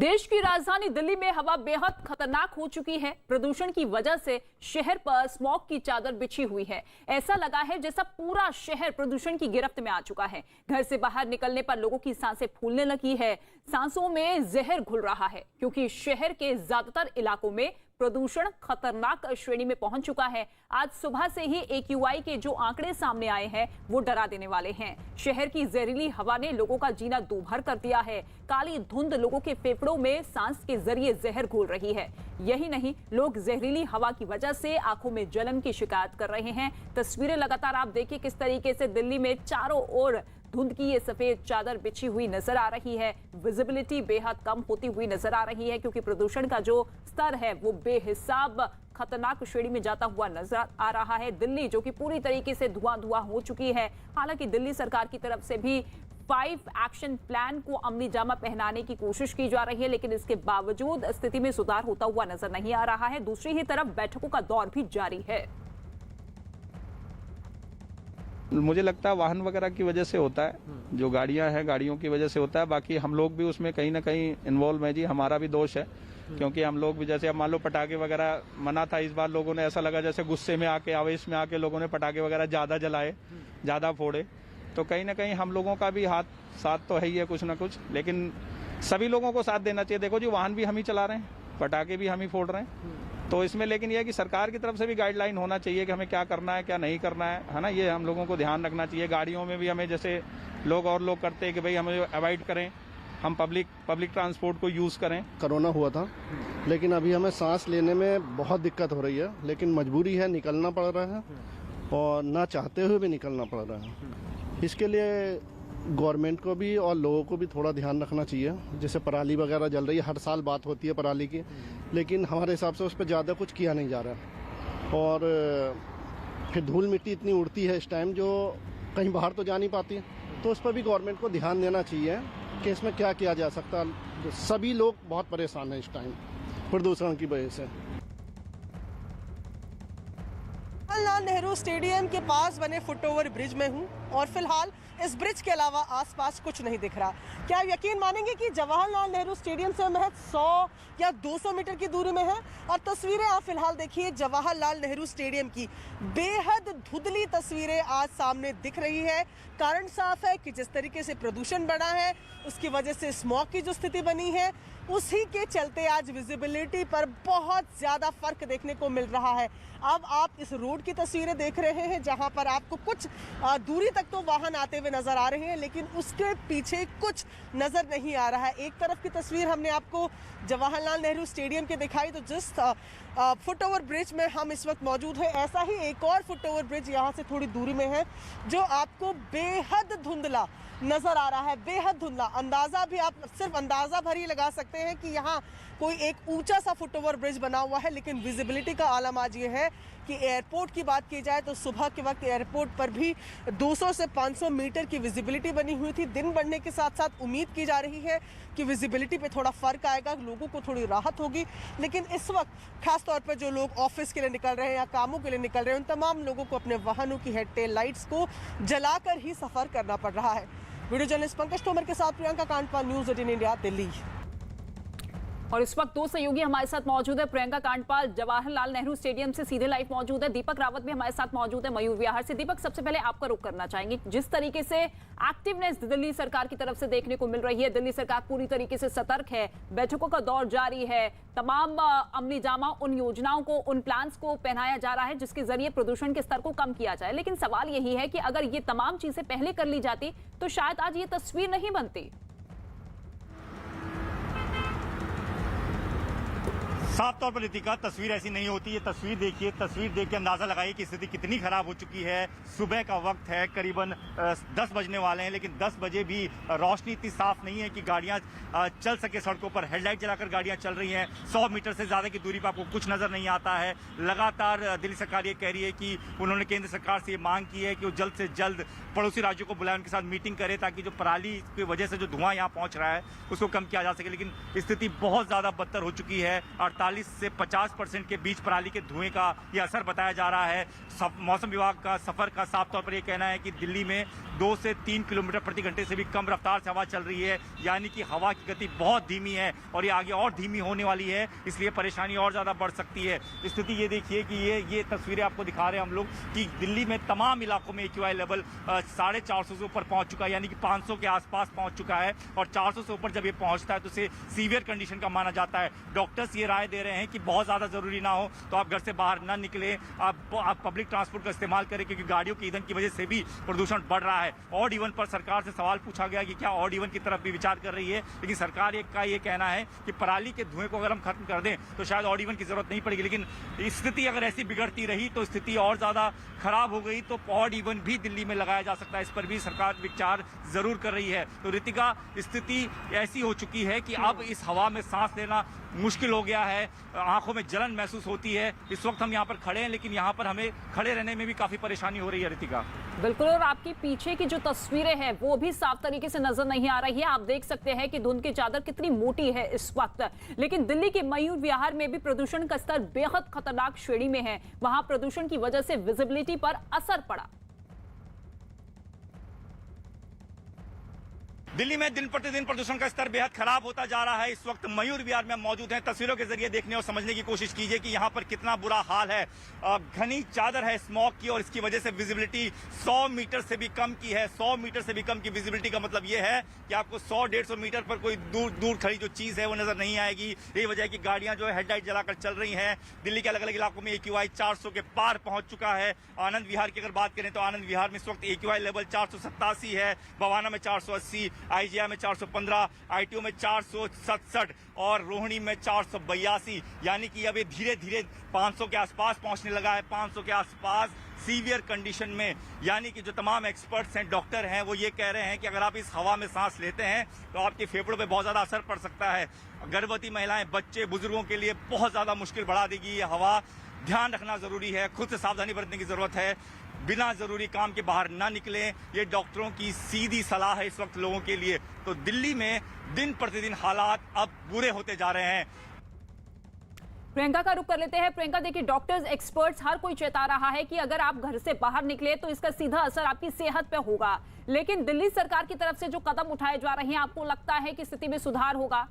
देश की राजधानी दिल्ली में हवा बेहद खतरनाक हो चुकी है। प्रदूषण की वजह से शहर पर स्मॉग की चादर बिछी हुई है। ऐसा लगा है जैसा पूरा शहर प्रदूषण की गिरफ्त में आ चुका है। घर से बाहर निकलने पर लोगों की सांसें फूलने लगी है, सांसों में जहर घुल रहा है, क्योंकि शहर के ज्यादातर इलाकों में प्रदूषण खतरनाक श्रेणी में पहुंच चुका है। आज सुबह से ही AQI के जो आंकड़े सामने आए हैं वो डरा देने वाले हैं। शहर की जहरीली हवा ने लोगों का जीना दूभर कर दिया है। काली धुंध लोगों के फेफड़ों में सांस के जरिए जहर घोल रही है। यही नहीं, लोग जहरीली हवा की वजह से आंखों में जलन की शिकायत कर रहे हैं। तस्वीरें लगातार आप देखिए किस तरीके से दिल्ली में चारों ओर धुंध की ये सफेद चादर बिछी हुई नजर आ रही है। विजिबिलिटी बेहद कम होती हुई नजर आ रही है, क्योंकि प्रदूषण का जो स्तर है वो बेहिसाब खतरनाक श्रेणी में जाता हुआ नजर आ रहा है। दिल्ली जो कि पूरी तरीके से धुआं हो चुकी है। हालांकि दिल्ली सरकार की तरफ से भी 5 एक्शन प्लान को अमली जामा पहनाने की कोशिश की जा रही है, लेकिन इसके बावजूद स्थिति में सुधार होता हुआ नजर नहीं आ रहा है। दूसरी ही तरफ बैठकों का दौर भी जारी है। मुझे लगता है वाहन वगैरह की वजह से होता है, जो गाड़ियां हैं गाड़ियों की वजह से होता है। बाकी हम लोग भी उसमें कहीं ना कहीं इन्वॉल्व है जी, हमारा भी दोष है, क्योंकि हम लोग भी जैसे अब मान लो पटाखे वगैरह मना था इस बार, लोगों ने ऐसा लगा जैसे गुस्से में आके आवेश में आके लोगों ने पटाखे वगैरह ज्यादा जलाए, ज्यादा फोड़े, तो कहीं ना कहीं हम लोगों का भी हाथ साथ तो है ही है कुछ ना कुछ, लेकिन सभी लोगों को साथ देना चाहिए। देखो जी, वाहन भी हम ही चला रहे हैं, पटाखे भी हम ही फोड़ रहे हैं, तो इसमें लेकिन यह है कि सरकार की तरफ से भी गाइडलाइन होना चाहिए कि हमें क्या करना है क्या नहीं करना है ना, ये हम लोगों को ध्यान रखना चाहिए। गाड़ियों में भी हमें जैसे लोग करते हैं कि भाई हमें अवॉइड करें, हम पब्लिक ट्रांसपोर्ट को यूज़ करें। कोरोना हुआ था, लेकिन अभी हमें सांस लेने में बहुत दिक्कत हो रही है, लेकिन मजबूरी है, निकलना पड़ रहा है और ना चाहते हुए भी निकलना पड़ रहा है। इसके लिए गवर्नमेंट को भी और लोगों को भी थोड़ा ध्यान रखना चाहिए। जैसे पराली वगैरह जल रही है, हर साल बात होती है पराली की, लेकिन हमारे हिसाब से उस पर ज़्यादा कुछ किया नहीं जा रहा। और फिर धूल मिट्टी इतनी उड़ती है इस टाइम, जो कहीं बाहर तो जा नहीं पाती, तो उस पर भी गवर्नमेंट को ध्यान देना चाहिए कि इसमें क्या किया जा सकता है। सभी लोग बहुत परेशान हैं इस टाइम प्रदूषण की वजह से। जवाहरलाल नेहरू स्टेडियम के पास बने फुटओवर ब्रिज में हूँ और फिलहाल इस ब्रिज के अलावा आसपास कुछ नहीं दिख रहा। क्या आप यकीन मानेंगे कि जवाहरलाल नेहरू स्टेडियम से महज 100 या 200 मीटर की दूरी में है। और तस्वीरें आप फिलहाल देखिए जवाहरलाल नेहरू स्टेडियम की, बेहद धुंधली तस्वीरें आज सामने दिख रही है। कारण साफ है कि जिस तरीके से प्रदूषण बढ़ा है, उसकी वजह से स्मॉग की जो स्थिति बनी है, उसी के चलते आज विजिबिलिटी पर बहुत ज़्यादा फर्क देखने को मिल रहा है। अब आप इस रोड की तस्वीरें देख रहे हैं, जहां पर आपको कुछ दूरी तक तो वाहन आते हुए नजर आ रहे हैं, लेकिन उसके पीछे कुछ नजर नहीं आ रहा है। एक तरफ की तस्वीर हमने आपको जवाहरलाल नेहरू स्टेडियम के दिखाई, तो जिस फुटओवर ब्रिज में हम इस वक्त मौजूद हैं, ऐसा ही एक और फुटओवर ब्रिज यहाँ से थोड़ी दूरी में है, जो आपको बेहद धुंधला नजर आ रहा है। बेहद धुंधला, अंदाजा भी आप सिर्फ अंदाजा भर ही लगा सकते हैं कि यहाँ कोई एक ऊंचा सा फुटओवर ब्रिज बना हुआ है। लेकिन विजिबिलिटी का आलम आज ये है कि एयरपोर्ट की बात की जाए तो सुबह के वक्त एयरपोर्ट पर भी 200 से 500 मीटर की विजिबिलिटी बनी हुई थी। दिन बढ़ने के साथ साथ उम्मीद की जा रही है कि विजिबिलिटी पे थोड़ा फर्क आएगा, लोगों को थोड़ी राहत होगी। लेकिन इस वक्त खास तौर पर जो लोग ऑफिस के लिए निकल रहे हैं या कामों के लिए निकल रहे हैं, उन तमाम लोगों को अपने वाहनों की हेड टेल लाइट्स को जलाकर ही सफर करना पड़ रहा है। वीडियो जर्नलिस्ट पंकज तोमर के साथ प्रियंका कांडपाल, न्यूज़ 18 इंडिया, दिल्ली। और इस वक्त दो सहयोगी हमारे साथ मौजूद है। प्रियंका कांडपाल जवाहरलाल नेहरू स्टेडियम से सीधे लाइव मौजूद है। दीपक रावत भी हमारे साथ मौजूद है मयूर विहार से। दीपक, सबसे पहले आपका रुख करना चाहेंगे, जिस तरीके से एक्टिवनेस दिल्ली सरकार की तरफ से देखने को मिल रही है, दिल्ली सरकार पूरी तरीके से सतर्क है, बैठकों का दौर जारी है, तमाम अमली जामा उन योजनाओं को, उन प्लान्स को पहनाया जा रहा है जिसके जरिए प्रदूषण के स्तर को कम किया जाए। लेकिन सवाल यही है कि अगर ये तमाम चीजें पहले कर ली जाती तो शायद आज ये तस्वीर नहीं बनती। साफ तौर पर रितिका, तस्वीर ऐसी नहीं होती। ये तस्वीर देखिए, तस्वीर देख के अंदाजा लगाइए कि स्थिति कितनी खराब हो चुकी है। सुबह का वक्त है, करीबन 10 बजने वाले हैं, लेकिन 10 बजे भी रोशनी इतनी साफ नहीं है कि गाड़ियां चल सके सड़कों पर। हेडलाइट जलाकर गाड़ियां चल रही हैं। 100 मीटर से ज्यादा की दूरी पर आपको कुछ नजर नहीं आता है। लगातार दिल्ली सरकार ये कह रही है कि उन्होंने केंद्र सरकार से ये मांग की है कि वो जल्द से जल्द पड़ोसी राज्यों को बुलाए, उनके साथ मीटिंग करे, ताकि जो पराली की वजह से जो धुआं यहाँ पहुंच रहा है उसको कम किया जा सके। लेकिन स्थिति बहुत ज्यादा बदतर हो चुकी है। 48 45 से 50% के बीच पराली के धुएं का ये असर बताया जा रहा है। मौसम विभाग का सफर का साफ तौर पर यह कहना है कि दिल्ली में 2 से 3 किलोमीटर प्रति घंटे से भी कम रफ्तार से हवा चल रही है, यानी कि हवा की गति बहुत धीमी है और ये आगे और धीमी होने वाली है, इसलिए परेशानी और ज़्यादा बढ़ सकती है। स्थिति ये देखिए कि ये तस्वीरें आपको दिखा रहे हैं हम लोग कि दिल्ली में तमाम इलाकों में AQI लेवल 450 से ऊपर पहुंच चुका है, यानी कि 500 के आसपास पहुंच चुका है और 400 से ऊपर जब ये पहुंचता है तो उसे सीवियर कंडीशन का माना जाता है। डॉक्टर्स ये राय दे रहे हैं कि बहुत ज़्यादा ज़रूरी ना हो तो आप घर से बाहर ना निकलें, आप पब्लिक ट्रांसपोर्ट का इस्तेमाल करें, क्योंकि गाड़ियों के ईंधन की वजह से भी प्रदूषण बढ़ रहा है। ऑड इवन पर सरकार से सवाल पूछा गया कि क्या ऑड इवन की तरफ भी विचार कर रही है, लेकिन सरकार का ये कहना है कि पराली के धुएं को अगर हम खत्म कर दें तो शायद ऑड इवन की जरूरत नहीं पड़ेगी, लेकिन स्थिति अगर ऐसी बिगड़ती रही तो स्थिति और ज़्यादा खराब हो गई तो ऑड इवन भी दिल्ली में लगाया जा सकता है। इस पर भी सरकार विचार जरूर कर रही है। तो ऋतिका, स्थिति ऐसी हो चुकी है कि अब इस हवा में सांस लेना मुश्किल हो गया है, आंखों में जलन महसूस होती है। इस वक्त हम यहाँ पर खड़े हैं, लेकिन यहाँ पर हमें खड़े रहने में भी काफी परेशानी हो रही है। ऋतिका, बिल्कुल, और आपकी पीछे की जो तस्वीरें हैं वो भी साफ तरीके से नजर नहीं आ रही है। आप देख सकते हैं कि धुंध की चादर कितनी मोटी है इस वक्त। लेकिन दिल्ली के मयूर विहार में भी प्रदूषण का स्तर बेहद खतरनाक श्रेणी में है। वहां प्रदूषण की वजह से विजिबिलिटी पर असर पड़ा। दिल्ली में दिन प्रतिदिन प्रदूषण का स्तर बेहद खराब होता जा रहा है। इस वक्त मयूर विहार में मौजूद हैं। तस्वीरों के जरिए देखने और समझने की कोशिश कीजिए कि यहाँ पर कितना बुरा हाल है। घनी चादर है स्मॉग की और इसकी वजह से विजिबिलिटी 100 मीटर से भी कम की है। 100 मीटर से भी कम की विजिबिलिटी का मतलब ये है कि आपको 100-150 मीटर पर कोई दूर खड़ी जो चीज है वो नजर नहीं आएगी। यही वजह है कि गाड़ियां जो है हेडलाइट जलाकर चल रही हैं। दिल्ली के अलग अलग इलाकों में AQI 400 के पार पहुंच चुका है। आनंद विहार की अगर बात करें तो आनंद विहार में इस वक्त AQI लेवल 487 है, बवाना में 480, IGI में 415, ITO में 467 और रोहिणी में 482, यानी कि अब ये धीरे धीरे 500 के आसपास पहुंचने लगा है। 500 के आसपास सीवियर कंडीशन में, यानी कि जो तमाम एक्सपर्ट्स हैं, डॉक्टर हैं, वो ये कह रहे हैं कि अगर आप इस हवा में सांस लेते हैं तो आपके फेफड़ों पे बहुत ज़्यादा असर पड़ सकता है। गर्भवती महिलाएं, बच्चे, बुजुर्गों के लिए बहुत ज़्यादा मुश्किल बढ़ा देगी ये हवा। ध्यान रखना ज़रूरी है, खुद से सावधानी बरतने की ज़रूरत है। बिना ज़रूरी काम के बाहर ना निकलें, ये डॉक्टरों की सीधी सलाह है इस वक्त लोगों के लिए। तो दिल्ली में दिन प्रतिदिन हालात अब बुरे होते जा रहे हैं। प्रियंका का रुख कर लेते हैं। प्रियंका, देखिए, डॉक्टर्स, एक्सपर्ट्स, हर कोई चेता रहा है कि अगर आप घर से बाहर निकले तो इसका सीधा असर आपकी सेहत पे होगा, लेकिन दिल्ली सरकार की तरफ से जो कदम उठाए जा रहे हैं, आपको लगता है कि स्थिति में सुधार होगा?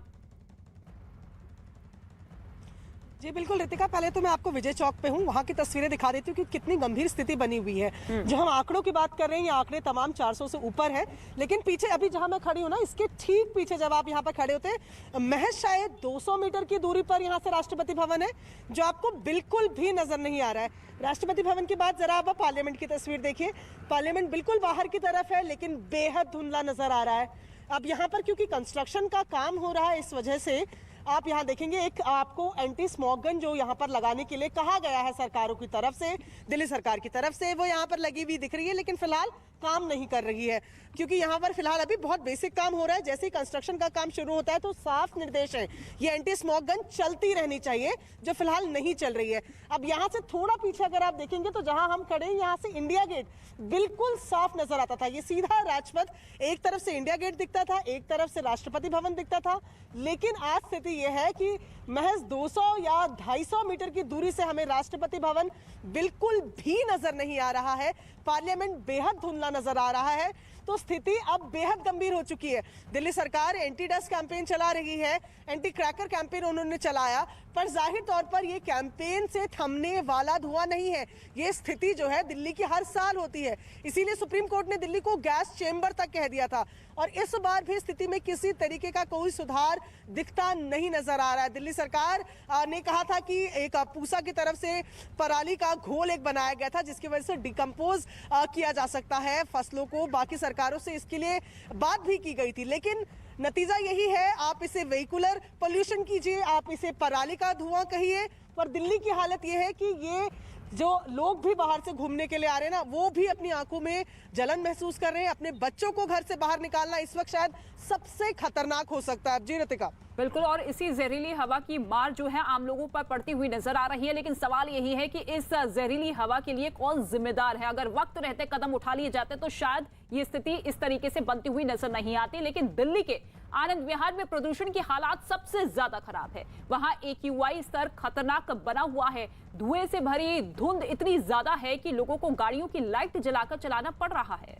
जी बिल्कुल ऋतिका, पहले तो मैं आपको विजय चौक पे हूँ, वहाँ की तस्वीरें दिखा देती हूँ कि कितनी गंभीर स्थिति बनी हुई है। जो हम आंकड़ों की बात कर रहे हैं, ये आंकड़े तमाम 400 से ऊपर है, लेकिन पीछे अभी जहाँ मैं खड़ी हूँ ना, इसके ठीक पीछे जब आप यहाँ पर खड़े होते हैं, महज शायद 200 मीटर की दूरी पर यहाँ से राष्ट्रपति भवन है, जो आपको बिल्कुल भी नजर नहीं आ रहा है। राष्ट्रपति भवन के बाद जरा आप पार्लियामेंट की तस्वीर देखिए। पार्लियामेंट बिल्कुल बाहर की तरफ है, लेकिन बेहद धुंधला नजर आ रहा है। अब यहाँ पर क्योंकि कंस्ट्रक्शन का काम हो रहा है, इस वजह से आप यहाँ देखेंगे एक आपको एंटी स्मॉग गन जो यहाँ पर लगाने के लिए कहा गया है सरकारों की तरफ से, दिल्ली सरकार की तरफ से, वो यहाँ पर लगी हुई दिख रही है, लेकिन फिलहाल काम नहीं कर रही है, क्योंकि यहाँ पर फिलहाल अभी बहुत बेसिक काम हो रहा है। जैसे ही कंस्ट्रक्शन का काम शुरू होता है तो साफ निर्देश है, ये एंटी स्मॉग गन चलती रहनी चाहिए, जो फिलहाल नहीं चल रही है। अब यहाँ से थोड़ा पीछे अगर आप देखेंगे तो जहाँ हम खड़े हैं, यहाँ से इंडिया गेट बिल्कुल साफ नजर आता था। ये सीधा राजपथ, एक तरफ से इंडिया गेट दिखता था, एक तरफ से राष्ट्रपति भवन दिखता था, लेकिन आज स्थिति ये है कि महज 200 या 250 मीटर की दूरी से हमें राष्ट्रपति भवन बिल्कुल भी नजर नहीं आ रहा है। पार्लियामेंट बेहद धुंधला नजर आ रहा है। तो स्थिति अब बेहद गंभीर हो चुकी है। दिल्ली सरकार एंटी डस्ट कैंपेन चला रही है, एंटी क्रैकर कैंपेन उन्होंने चलाया, पर जाहिर तौर पर यह कैंपेन से थमने वाला धुआं नहीं है। ये स्थिति जो है दिल्ली की हर साल होती है, इसीलिए सुप्रीम कोर्ट ने दिल्ली को गैस चेंबर तक कह दिया था, और इस बार भी स्थिति में किसी तरीके का कोई सुधार दिखता नहीं नजर आ रहा है। दिल्ली सरकार ने कहा था कि एक पूसा की तरफ से पराली का घोल एक बनाया गया था, जिसकी वजह से डिकम्पोज किया जा सकता है फसलों को। बाकी सरकारों से इसके लिए बात भी की गई थी, लेकिन नतीजा यही है, आप इसे वेहिकुलर पोल्यूशन कीजिए, आप इसे पराली का धुआं कहिए, पर दिल्ली की हालत यह है कि ये जो लोग भी बाहर से घूमने के लिए आ रहे हैं ना, वो भी अपनी आंखों में जलन महसूस कर रहे हैं। अपने बच्चों को घर से बाहर निकालना इस वक्त शायद सबसे खतरनाक हो सकता है। जी ऋतिका। बिल्कुल, और इसी जहरीली हवा की मार जो है आम लोगों पर पड़ती हुई नजर आ रही है, लेकिन सवाल यही है कि इस जहरीली हवा के लिए कौन जिम्मेदार है। अगर वक्त रहते कदम उठा लिए जाते तो शायद ये स्थिति इस तरीके से बनती हुई नजर नहीं आती। लेकिन दिल्ली के आनंद विहार में प्रदूषण की हालात सबसे ज्यादा खराब है। वहां AQI स्तर खतरनाक बना हुआ है। धुएं से भरी धुंध इतनी ज्यादा है कि लोगों को गाड़ियों की लाइट जलाकर चलाना पड़ रहा है।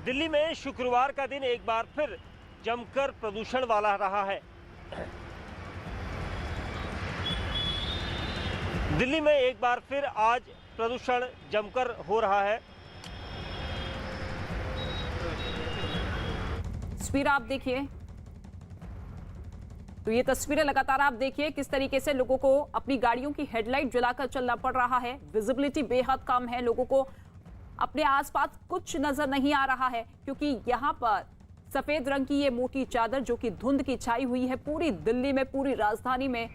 दिल्ली में शुक्रवार का दिन एक बार फिर जमकर प्रदूषण वाला रहा है। दिल्ली में एक बार फिर आज प्रदूषण जमकर हो रहा है। तस्वीर आप देखिए, तो ये तस्वीरें लगातार आप देखिए किस तरीके से लोगों को अपनी गाड़ियों की हेडलाइट जलाकर चलना पड़ रहा है। विजिबिलिटी बेहद कम है, लोगों को अपने आसपास कुछ नजर नहीं आ रहा है क्योंकि यहाँ पर सफेद रंग की ये मोटी चादर जो कि धुंध की छाई हुई है पूरी दिल्ली में, पूरी राजधानी में।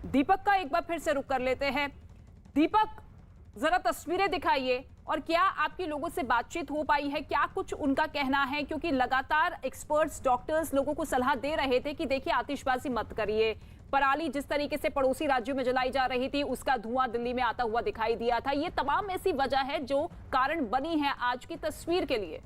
दीपक का एक बार फिर से रुख कर लेते हैं। दीपक, जरा तस्वीरें दिखाइए और क्या आपकी लोगों से बातचीत हो पाई है, क्या कुछ उनका कहना है? क्योंकि लगातार एक्सपर्ट्स, डॉक्टर्स लोगों को सलाह दे रहे थे कि देखिए आतिशबाजी मत करिए। पराली जिस तरीके से पड़ोसी राज्यों में जलाई जा रही थी उसका धुआं दिल्ली में आता हुआ दिखाई दिया था। ये तमाम ऐसी वजह है जो कारण बनी है आज की तस्वीर के लिए।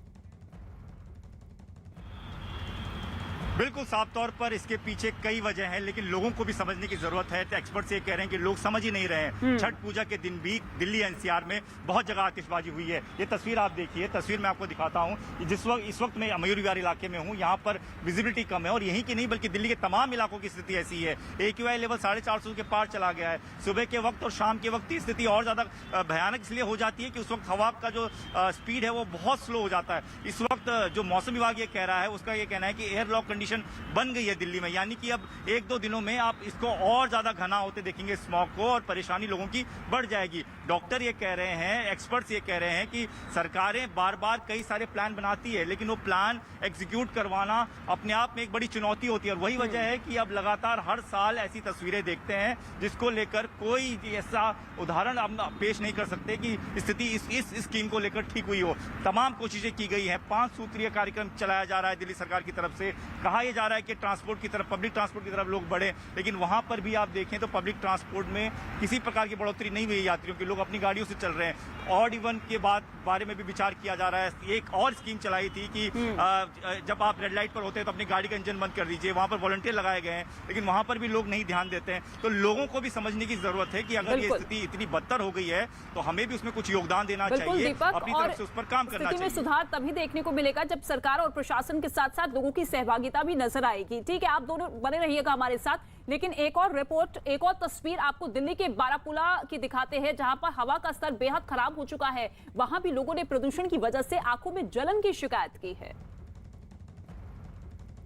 बिल्कुल साफ तौर पर इसके पीछे कई वजह हैं, लेकिन लोगों को भी समझने की जरूरत है। तो एक्सपर्ट्स ये कह रहे हैं कि लोग समझ ही नहीं रहे हैं। छठ पूजा के दिन भी दिल्ली NCR में बहुत जगह आतिशबाजी हुई है। ये तस्वीर आप देखिए, तस्वीर मैं आपको दिखाता हूँ। इस वक्त मैं मयूर विहार इलाके में हूँ। यहाँ पर विजिबिलिटी कम है और यहीं की नहीं बल्कि दिल्ली के तमाम इलाकों की स्थिति ऐसी है। AQI लेवल 450 के पार चला गया है। सुबह के वक्त और शाम के वक्त की स्थिति और ज्यादा भयानक इसलिए हो जाती है कि उस वक्त हवा का जो स्पीड है वो बहुत स्लो हो जाता है। इस वक्त जो मौसम विभाग ये कह रहा है, उसका ये कहना है कि एयर लॉक कंडीशन बन गई है दिल्ली में, यानी कि अब 1-2 दिनों में आप इसको और ज्यादा घना होते देखेंगे स्मॉग को और परेशानी लोगों की बढ़ जाएगी। डॉक्टर ये कह रहे हैं, एक्सपर्ट्स ये कह रहे हैं कि सरकारें बार बार कई सारे प्लान बनाती है लेकिन वो प्लान एग्जीक्यूट करवाना अपने आप में एक बड़ी चुनौती होती है। और वही वजह है कि अब लगातार हर साल ऐसी तस्वीरें देखते हैं जिसको लेकर कोई ऐसा उदाहरण हम पेश नहीं कर सकते कि स्थिति इस स्कीम को लेकर ठीक हुई हो। तमाम कोशिशें की गई हैं। 5 सूत्रीय कार्यक्रम चलाया जा रहा है दिल्ली सरकार की तरफ से। कहा यह जा रहा है कि ट्रांसपोर्ट की तरफ, पब्लिक ट्रांसपोर्ट की तरफ लोग बढ़े, लेकिन वहां पर भी आप देखें तो पब्लिक ट्रांसपोर्ट में किसी प्रकार की बढ़ोतरी नहीं हुई। यात्रियों के लोग अपनी गाड़ियों से चल रहे हैं। ऑड इवन के बारे में भी विचार किया जा रहा है। एक और स्कीम चलाई थी कि जब आप रेड लाइट पर होते हैं तो अपनी गाड़ी का इंजन बंद कर दीजिए। वहां पर वॉलंटियर लगाए गए हैं लेकिन वहां पर भी लोग नहीं ध्यान देते हैं। तो लोगों को भी समझने की जरूरत है कि अगर ये स्थिति इतनी बदतर हो गई है तो हमें भी उसमें कुछ योगदान देना चाहिए, अपनी तरफ से उस पर काम करना चाहिए। सुधार तभी देखने को मिलेगा जब सरकार और प्रशासन के साथ साथ लोगों की सहभागिता भी नजर आएगी। ठीक है, आप दोनों बने रहिएगा हमारे साथ, लेकिन एक और रिपोर्ट, एक और तस्वीर आपको दिल्ली के बारापुला की दिखाते हैं जहां पर हवा का स्तर बेहद खराब हो चुका है। वहां भी लोगों ने प्रदूषण की वजह से आंखों में जलन की शिकायत की है।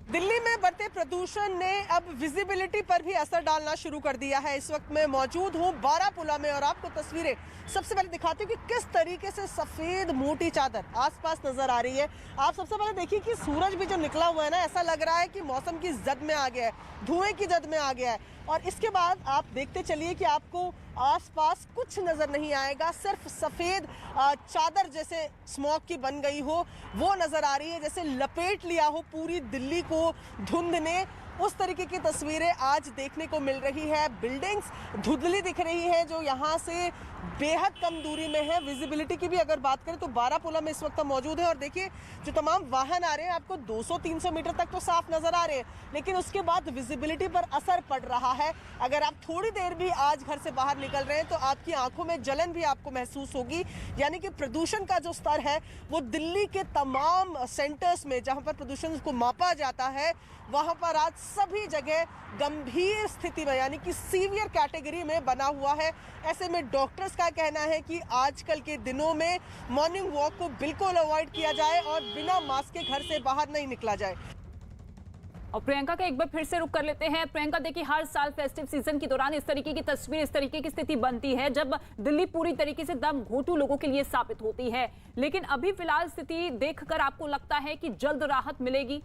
दिल्ली में बढ़ते प्रदूषण ने अब विजिबिलिटी पर भी असर डालना शुरू कर दिया है। इस वक्त मैं मौजूद हूं बारापुला में और आपको तस्वीरें सबसे पहले दिखाती हूँ कि किस तरीके से सफेद मोटी चादर आसपास नजर आ रही है। आप सबसे पहले देखिए कि सूरज भी जो निकला हुआ है ना, ऐसा लग रहा है कि मौसम की जद में आ गया है, धुएं की जद में आ गया है। और इसके बाद आप देखते चलिए कि आपको आसपास कुछ नजर नहीं आएगा, सिर्फ सफेद चादर जैसे स्मॉग की बन गई हो वो नजर आ रही है, जैसे लपेट लिया हो पूरी दिल्ली को धुंध ने। उस तरीके की तस्वीरें आज देखने को मिल रही है। बिल्डिंग्स धुंधली दिख रही है जो यहाँ से बेहद कम दूरी में है। विजिबिलिटी की भी अगर बात करें तो बारापुला में इस वक्त हम मौजूद है और देखिए जो तमाम वाहन आ रहे हैं आपको 200-300 मीटर तक तो साफ नजर आ रहे हैं, लेकिन उसके बाद विजिबिलिटी पर असर पड़ रहा है। अगर आप थोड़ी देर भी आज घर से बाहर निकल रहे हैं तो आपकी आंखों में जलन भी आपको महसूस होगी। यानी कि प्रदूषण का जो स्तर है वो दिल्ली के तमाम सेंटर्स में जहां पर प्रदूषण को मापा जाता है वहां पर आज सभी जगह गंभीर स्थिति में यानी कि सीवियर कैटेगरी में बना हुआ है। ऐसे में डॉक्टर्स का कहना है कि आजकल के दिनों में मॉर्निंग वॉक को बिल्कुल अवॉइड किया जाए और बिना मास्क के घर से बाहर नहीं निकला जाए। और प्रियंका का एक बार फिर से रुक कर लेते हैं। प्रियंका, देखिए हर साल फेस्टिव सीजन के दौरान इस तरीके की तस्वीर, इस तरीके की स्थिति बनती है जब दिल्ली पूरी तरीके से दम घोंटू लोगों के लिए साबित होती है, लेकिन अभी फिलहाल स्थिति देखकर आपको लगता है कि जल्द राहत मिलेगी?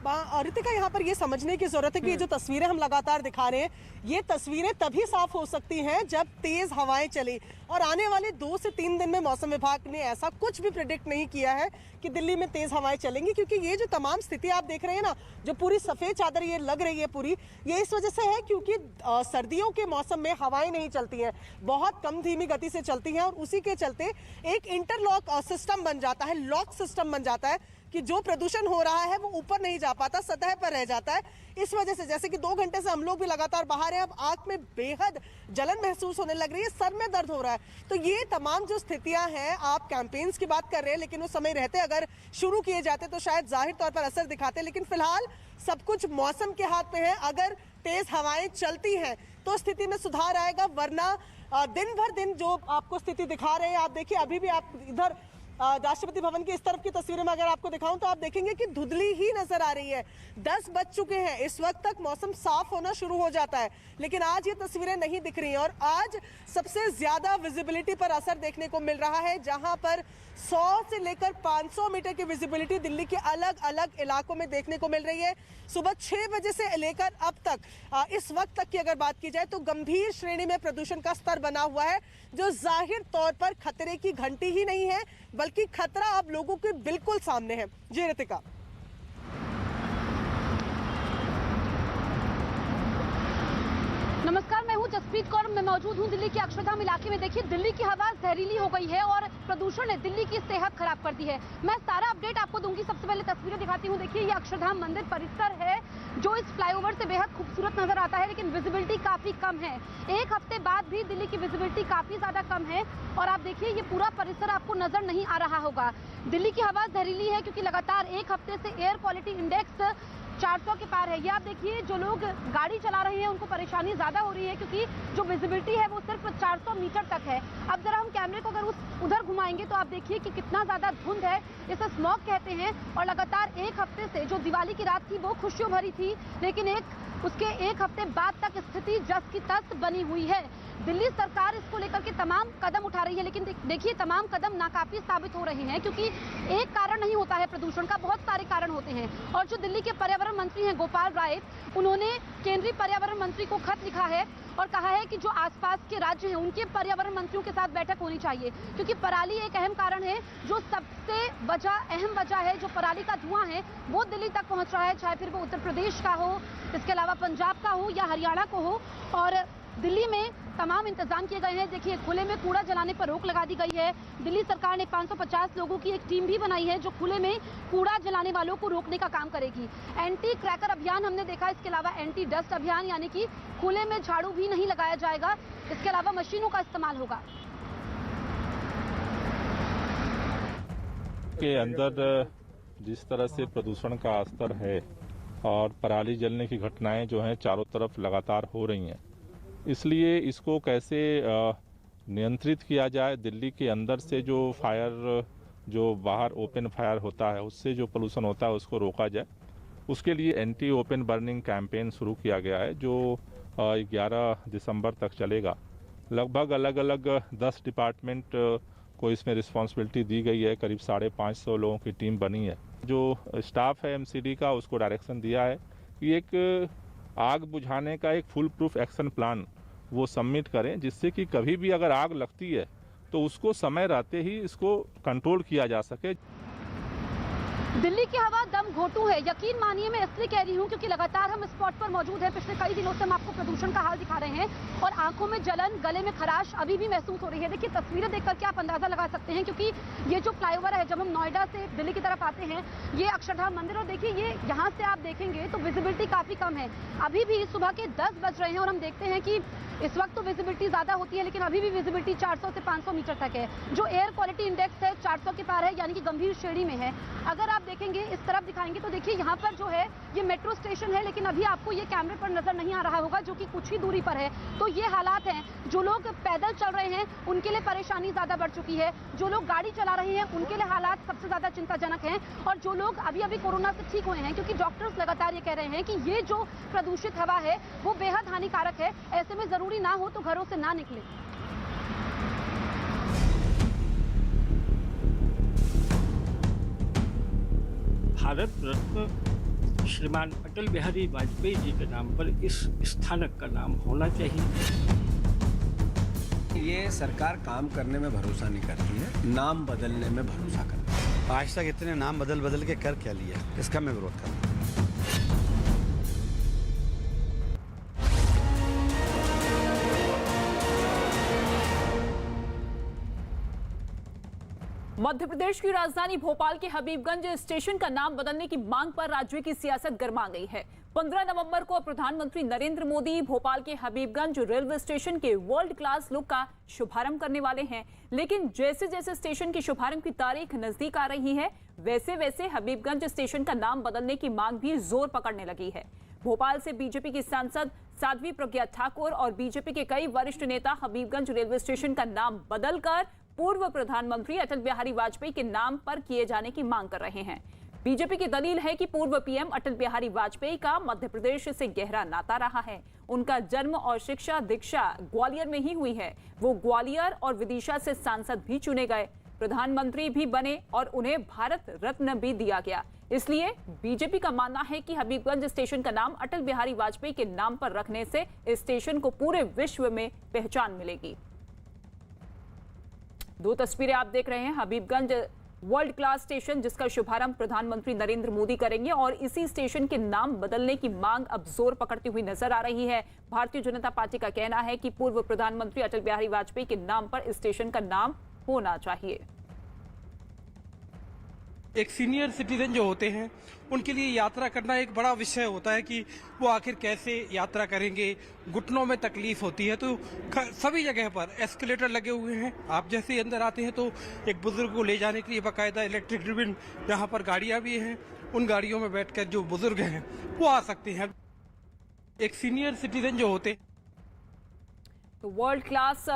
रितिका, यहाँ पर ये समझने की जरूरत है कि ये जो तस्वीरें हम लगातार दिखा रहे हैं, ये तस्वीरें तभी साफ हो सकती हैं जब तेज हवाएं चली। और आने वाले 2 से 3 दिन में मौसम विभाग ने ऐसा कुछ भी प्रेडिक्ट नहीं किया है कि दिल्ली में तेज हवाएं चलेंगी, क्योंकि ये जो तमाम स्थिति आप देख रहे हैं ना, जो पूरी सफेद चादर ये लग रही है पूरी, ये इस वजह से है क्योंकि सर्दियों के मौसम में हवाएं नहीं चलती हैं, बहुत कम धीमी गति से चलती हैं, और उसी के चलते एक इंटरलॉक सिस्टम बन जाता है, लॉक सिस्टम बन जाता है कि जो प्रदूषण हो रहा है वो ऊपर नहीं जा पाता, सतह पर रह जाता है। इस वजह से जैसे कि 2 घंटे से हम लोग भी लगातार बाहर हैं, अब आंख में बेहद जलन महसूस होने लग रही है, सर में दर्द हो रहा है। तो ये तमाम जो स्थितियां हैं, आप कैंपेन्स की बात कर रहे हैं, लेकिन उस समय रहते अगर शुरू किए जाते तो शायद जाहिर तौर पर असर दिखाते, लेकिन फिलहाल सब कुछ मौसम के हाथ में है। अगर तेज हवाएं चलती हैं तो स्थिति में सुधार आएगा, वरना दिन भर दिन जो आपको स्थिति दिखा रहे हैं, आप देखिए अभी भी आप इधर राष्ट्रपति भवन की इस तरफ की तस्वीरें में अगर आपको दिखाऊं तो आप देखेंगे कि धुंधली ही नजर आ रही है। 10 बज चुके हैं, इस वक्त तक मौसम साफ होना शुरू हो जाता है, लेकिन आज ये तस्वीरें नहीं दिख रही हैं। और आज सबसे ज्यादा विजिबिलिटी पर असर देखने को मिल रहा है, जहां पर 100 से लेकर 500 मीटर की विजिबिलिटी दिल्ली के अलग अलग इलाकों में देखने को मिल रही है। सुबह 6 बजे से लेकर अब तक इस वक्त तक की अगर बात की जाए तो गंभीर श्रेणी में प्रदूषण का स्तर बना हुआ है, जो जाहिर तौर पर खतरे की घंटी ही नहीं है, बल्कि खतरा अब लोगों के बिल्कुल सामने है। जी रितिका। नमस्कार, मैं हूं जसप्रीत कौर। मैं मौजूद हूं दिल्ली के अक्षरधाम इलाके में। देखिए, दिल्ली की हवा जहरीली हो गई है और प्रदूषण ने दिल्ली की सेहत खराब कर दी है। मैं सारा अपडेट आपको दूंगी। सबसे पहले तस्वीरें दिखाती हूं। देखिए, ये अक्षरधाम मंदिर परिसर है जो इस फ्लाईओवर से बेहद खूबसूरत नजर आता है, लेकिन विजिबिलिटी काफी कम है। 1 हफ्ते बाद भी दिल्ली की विजिबिलिटी काफी ज्यादा कम है और आप देखिए ये पूरा परिसर आपको नजर नहीं आ रहा होगा। दिल्ली की हवा जहरीली है क्योंकि लगातार 1 हफ्ते से एयर क्वालिटी इंडेक्स 400 के पार है। ये आप देखिए, जो लोग गाड़ी चला रहे हैं उनको परेशानी ज्यादा हो रही है क्योंकि जो विजिबिलिटी है वो सिर्फ 400 मीटर तक है। अब जरा हम कैमरे को अगर उधर घुमाएंगे तो आप देखिए कि कितना ज्यादा धुंध है, इसे स्मॉग कहते हैं। और लगातार 1 हफ्ते से जो दिवाली की रात थी वो खुशियों भरी थी, लेकिन उसके 1 हफ्ते बाद तक स्थिति जस की तस बनी हुई है। दिल्ली सरकार इसको लेकर के तमाम कदम उठा रही है, लेकिन देखिए तमाम कदम नाकाफी साबित हो रहे हैं क्योंकि एक कारण नहीं होता है प्रदूषण का, बहुत सारे कारण होते हैं। और जो दिल्ली के पर्यावरण मंत्री हैं गोपाल राय, उन्होंने केंद्रीय पर्यावरण मंत्री को खत लिखा है और कहा है कि जो आसपास के राज्य हैं उनके पर्यावरण मंत्रियों के साथ बैठक होनी चाहिए, क्योंकि पराली एक अहम कारण है। जो सबसे अहम वजह है, जो पराली का धुआं है वो दिल्ली तक पहुंच रहा है, चाहे फिर वो उत्तर प्रदेश का हो, इसके अलावा पंजाब का हो या हरियाणा को हो। और दिल्ली में तमाम इंतजाम किए गए हैं। देखिए, खुले में कूड़ा जलाने पर रोक लगा दी गई है। दिल्ली सरकार ने 550 लोगों की एक टीम भी बनाई है जो खुले में कूड़ा जलाने वालों को रोकने का काम करेगी। एंटी क्रैकर अभियान हमने देखा, इसके अलावा एंटी डस्ट अभियान, यानी कि खुले में झाड़ू भी नहीं लगाया जाएगा। इसके अलावा मशीनों का इस्तेमाल होगा। के अंदर जिस तरह से प्रदूषण का स्तर है और पराली जलने की घटनाएं जो हैं चारों तरफ लगातार हो रही हैं, इसलिए इसको कैसे नियंत्रित किया जाए। दिल्ली के अंदर से जो फायर, जो बाहर ओपन फायर होता है उससे जो पोल्यूशन होता है उसको रोका जाए, उसके लिए एंटी ओपन बर्निंग कैंपेन शुरू किया गया है जो 11 दिसंबर तक चलेगा। लगभग अलग अलग 10 डिपार्टमेंट को इसमें रिस्पॉन्सिबिलिटी दी गई है। करीब 550 लोगों की टीम बनी है। जो स्टाफ है एमसीडी का, उसको डायरेक्शन दिया है कि एक आग बुझाने का एक फुल प्रूफ एक्शन प्लान वो सबमिट करें, जिससे कि कभी भी अगर आग लगती है तो उसको समय रहते ही इसको कंट्रोल किया जा सके। दिल्ली की हवा दम घोटू है, यकीन मानिए। मैं इसलिए कह रही हूँ क्योंकि लगातार हम स्पॉट पर मौजूद हैं। पिछले कई दिनों से हम आपको प्रदूषण का हाल दिखा रहे हैं और आंखों में जलन, गले में खराश अभी भी महसूस हो रही है। देखिए, तस्वीरें देख करके आप अंदाजा लगा सकते हैं, क्योंकि ये जो फ्लाईओवर है, जब हम नोएडा से दिल्ली की तरफ आते हैं, ये अक्षरधाम मंदिर, और देखिए ये यहाँ से आप देखेंगे तो विजिबिलिटी काफी कम है। अभी भी सुबह के 10 बज रहे हैं और हम देखते हैं कि इस वक्त तो विजिबिलिटी ज्यादा होती है, लेकिन अभी भी विजिबिलिटी 400 से 500 मीटर तक है। जो एयर क्वालिटी इंडेक्स है 400 के पार है, यानी कि गंभीर श्रेणी में है। अगर आप देखेंगे, इस तरफ दिखाएंगे तो देखिए यहाँ पर जो है ये मेट्रो स्टेशन है, लेकिन अभी आपको ये कैमरे पर नजर नहीं आ रहा होगा, जो कि कुछ ही दूरी पर है। तो ये हालात हैं। जो लोग पैदल चल रहे हैं उनके लिए परेशानी ज्यादा बढ़ चुकी है। जो लोग गाड़ी चला रहे हैं उनके लिए हालात सबसे ज्यादा चिंताजनक हैं। और जो लोग अभी कोरोना से ठीक हुए हैं, क्योंकि डॉक्टर्स लगातार ये कह रहे हैं कि ये जो प्रदूषित हवा है वो बेहद हानिकारक है। ऐसे में जरूरी ना हो तो घरों से ना निकले। भारत रत्न श्रीमान अटल बिहारी वाजपेयी जी के नाम पर इस स्थानक का नाम होना चाहिए। ये सरकार काम करने में भरोसा नहीं करती है, नाम बदलने में भरोसा करती है। आज तक इतने नाम बदल बदल के कर क्या लिया, इसका मैं विरोध करता हूँ। मध्य प्रदेश की राजधानी भोपाल के हबीबगंज स्टेशन का नाम बदलने की मांग पर राज्य की सियासत गर्मा गई है। 15 नवंबर को प्रधानमंत्री नरेंद्र मोदी भोपाल के हबीबगंज रेलवे स्टेशन के वर्ल्ड क्लास लुक का शुभारंभ करने वाले हैं, लेकिन जैसे जैसे स्टेशन की शुभारंभ की तारीख नजदीक आ रही है, वैसे वैसे हबीबगंज स्टेशन का नाम बदलने की मांग भी जोर पकड़ने लगी है। भोपाल से बीजेपी की सांसद साध्वी प्रज्ञा ठाकुर और बीजेपी के कई वरिष्ठ नेता हबीबगंज रेलवे स्टेशन का नाम बदलकर पूर्व प्रधानमंत्री अटल बिहारी वाजपेयी के नाम पर किए जाने की मांग कर रहे हैं। बीजेपी की दलील है कि पूर्व पीएम अटल बिहारी वाजपेयी का मध्य प्रदेश से गहरा नाता रहा है। उनका जन्म और शिक्षा दीक्षा ग्वालियर में ही हुई है। वो ग्वालियर और विदिशा से सांसद भी चुने गए, प्रधानमंत्री भी बने और उन्हें भारत रत्न भी दिया गया। इसलिए बीजेपी का मानना है कि हबीबगंज स्टेशन का नाम अटल बिहारी वाजपेयी के नाम पर रखने से इस स्टेशन को पूरे विश्व में पहचान मिलेगी। दो तस्वीरें आप देख रहे हैं, हबीबगंज वर्ल्ड क्लास स्टेशन जिसका शुभारंभ प्रधानमंत्री नरेंद्र मोदी करेंगे और इसी स्टेशन के नाम बदलने की मांग अब जोर पकड़ती हुई नजर आ रही है। भारतीय जनता पार्टी का कहना है कि पूर्व प्रधानमंत्री अटल बिहारी वाजपेयी के नाम पर इस स्टेशन का नाम होना चाहिए। एक सीनियर सिटीजन जो होते हैं उनके लिए यात्रा करना एक बड़ा विषय होता है कि वो आखिर कैसे यात्रा करेंगे, घुटनों में तकलीफ होती है। तो सभी जगह पर एस्केलेटर लगे हुए हैं। आप जैसे ही अंदर आते हैं तो एक बुजुर्ग को ले जाने के लिए बाकायदा इलेक्ट्रिक ड्रिवन यहाँ पर गाड़ियाँ भी हैं। उन गाड़ियों में बैठकर जो बुजुर्ग हैं वो आ सकते हैं। एक सीनियर सिटीजन जो होते तो वर्ल्ड क्लास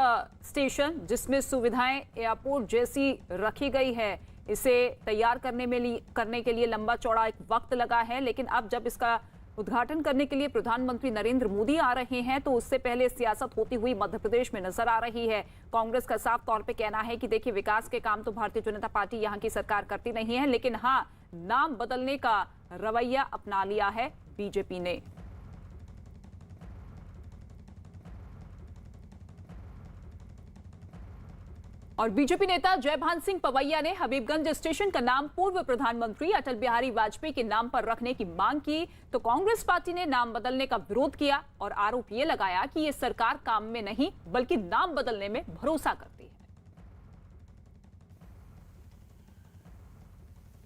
स्टेशन जिसमें सुविधाएं एयरपोर्ट जैसी रखी गई है, इसे तैयार करने के लिए लंबा चौड़ा एक वक्त लगा है, लेकिन अब जब इसका उद्घाटन करने के लिए प्रधानमंत्री नरेंद्र मोदी आ रहे हैं तो उससे पहले सियासत होती हुई मध्य प्रदेश में नजर आ रही है। कांग्रेस का साफ तौर पे कहना है कि देखिए, विकास के काम तो भारतीय जनता पार्टी यहाँ की सरकार करती नहीं है, लेकिन हाँ, नाम बदलने का रवैया अपना लिया है बीजेपी ने। और बीजेपी नेता जयभान सिंह पवैया ने हबीबगंज स्टेशन का नाम पूर्व प्रधानमंत्री अटल बिहारी वाजपेयी के नाम पर रखने की मांग की तो कांग्रेस पार्टी ने नाम बदलने का विरोध किया और आरोप यह लगाया कि ये सरकार काम में नहीं बल्कि नाम बदलने में भरोसा करती है।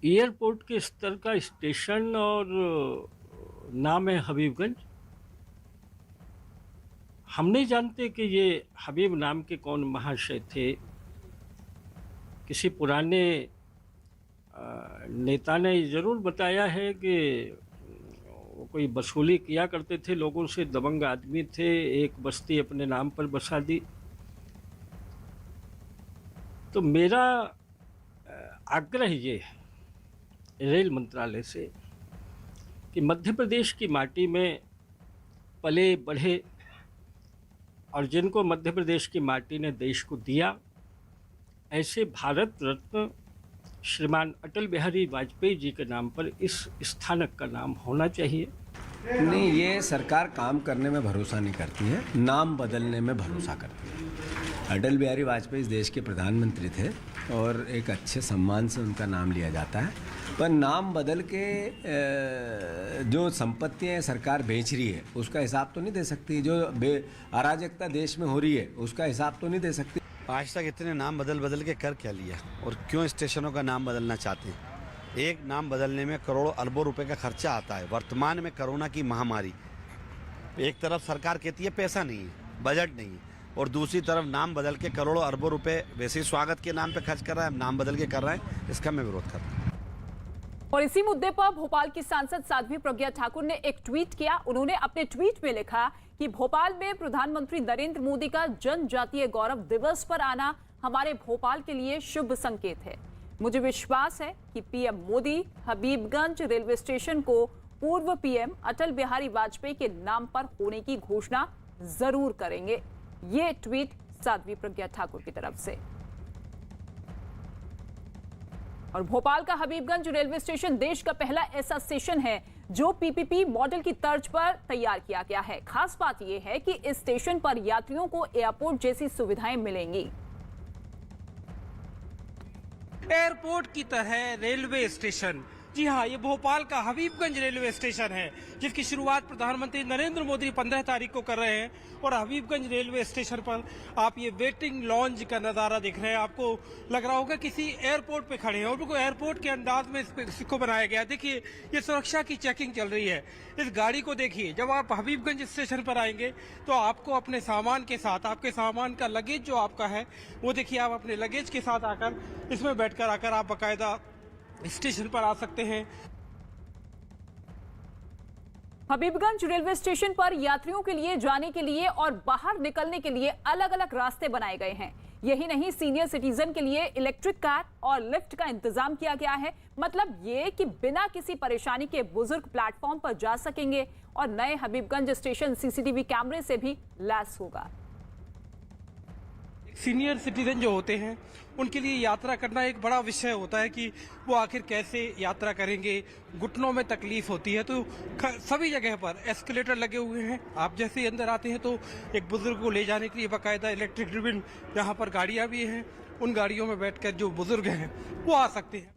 एयरपोर्ट के स्तर का स्टेशन और नाम है हबीबगंज। हम नहीं जानते कि ये हबीब नाम के कौन महाशय थे। किसी पुराने नेता ने ज़रूर बताया है कि वो कोई वसूली किया करते थे लोगों से, दबंग आदमी थे, एक बस्ती अपने नाम पर बसा दी। तो मेरा आग्रह ये है रेल मंत्रालय से कि मध्य प्रदेश की माटी में पले बढ़े और जिनको मध्य प्रदेश की माटी ने देश को दिया, ऐसे भारत रत्न श्रीमान अटल बिहारी वाजपेयी जी के नाम पर इस स्थानक का नाम होना चाहिए। नहीं, ये सरकार काम करने में भरोसा नहीं करती है, नाम बदलने में भरोसा करती है। अटल बिहारी वाजपेयी इस देश के प्रधानमंत्री थे और एक अच्छे सम्मान से उनका नाम लिया जाता है, पर नाम बदल के जो संपत्तियां सरकार बेच रही है उसका हिसाब तो नहीं दे सकती। जो अराजकता देश में हो रही है उसका हिसाब तो नहीं दे सकती। आज तक इतने नाम बदल बदल के कर क्या लिया और क्यों स्टेशनों का नाम बदलना चाहते हैं। एक नाम बदलने में करोड़ों अरबों रुपए का खर्चा आता है। वर्तमान में कोरोना की महामारी, एक तरफ सरकार कहती है पैसा नहीं है, बजट नहीं है, और दूसरी तरफ नाम बदल के करोड़ों अरबों रुपए वैसे ही स्वागत के नाम पे खर्च कर रहा है, नाम बदल के कर रहा है। इसका मैं विरोध करता हूँ। और इसी मुद्दे पर भोपाल की सांसद साध्वी प्रज्ञा ठाकुर ने एक ट्वीट किया। उन्होंने अपने ट्वीट में लिखा कि भोपाल में प्रधानमंत्री नरेंद्र मोदी का जनजातीय गौरव दिवस पर आना हमारे भोपाल के लिए शुभ संकेत है। मुझे विश्वास है कि PM Modi Habibganj railway station को पूर्व पीएम अटल बिहारी वाजपेयी के नाम पर होने की घोषणा जरूर करेंगे। ये ट्वीट साध्वी प्रज्ञा ठाकुर की तरफ से। और भोपाल का हबीबगंज रेलवे स्टेशन देश का पहला ऐसा स्टेशन है जो पीपीपी मॉडल की तर्ज पर तैयार किया गया है। खास बात यह है कि इस स्टेशन पर यात्रियों को एयरपोर्ट जैसी सुविधाएं मिलेंगी। एयरपोर्ट की तरह रेलवे स्टेशन, जी हाँ, ये भोपाल का हबीबगंज रेलवे स्टेशन है, जिसकी शुरुआत प्रधानमंत्री नरेंद्र मोदी 15 तारीख को कर रहे हैं। और हबीबगंज रेलवे स्टेशन पर आप ये वेटिंग लॉन्ज का नज़ारा देख रहे हैं। आपको लग रहा होगा किसी एयरपोर्ट पे खड़े हैं, और बिल्कुल एयरपोर्ट के अंदाज में इसको बनाया गया। देखिए, ये सुरक्षा की चेकिंग चल रही है। इस गाड़ी को देखिए, जब आप हबीबगंज स्टेशन पर आएंगे तो आपको अपने सामान के साथ, आपके सामान का लगेज जो आपका है वो देखिए, आप अपने लगेज के साथ आकर इसमें बैठकर आकर आप बाकायदा स्टेशन पर आ सकते हैं। हबीबगंज रेलवे स्टेशन पर यात्रियों के लिए जाने के लिए और बाहर निकलने के लिए अलग अलग रास्ते बनाए गए हैं। यही नहीं, सीनियर सिटीजन के लिए इलेक्ट्रिक कार और लिफ्ट का इंतजाम किया गया है। मतलब ये कि बिना किसी परेशानी के बुजुर्ग प्लेटफॉर्म पर जा सकेंगे। और नए हबीबगंज स्टेशन सीसीटीवी कैमरे से भी लैस होगा। सीनियर सिटीजन जो होते हैं उनके लिए यात्रा करना एक बड़ा विषय होता है कि वो आखिर कैसे यात्रा करेंगे। घुटनों में तकलीफ होती है, तो सभी जगह पर एस्केलेटर लगे हुए हैं। आप जैसे ही अंदर आते हैं तो एक बुजुर्ग को ले जाने के लिए बाकायदा इलेक्ट्रिक ड्रिवन यहाँ पर गाड़ियाँ भी हैं। उन गाड़ियों में बैठकर जो बुजुर्ग हैं वो आ सकते हैं।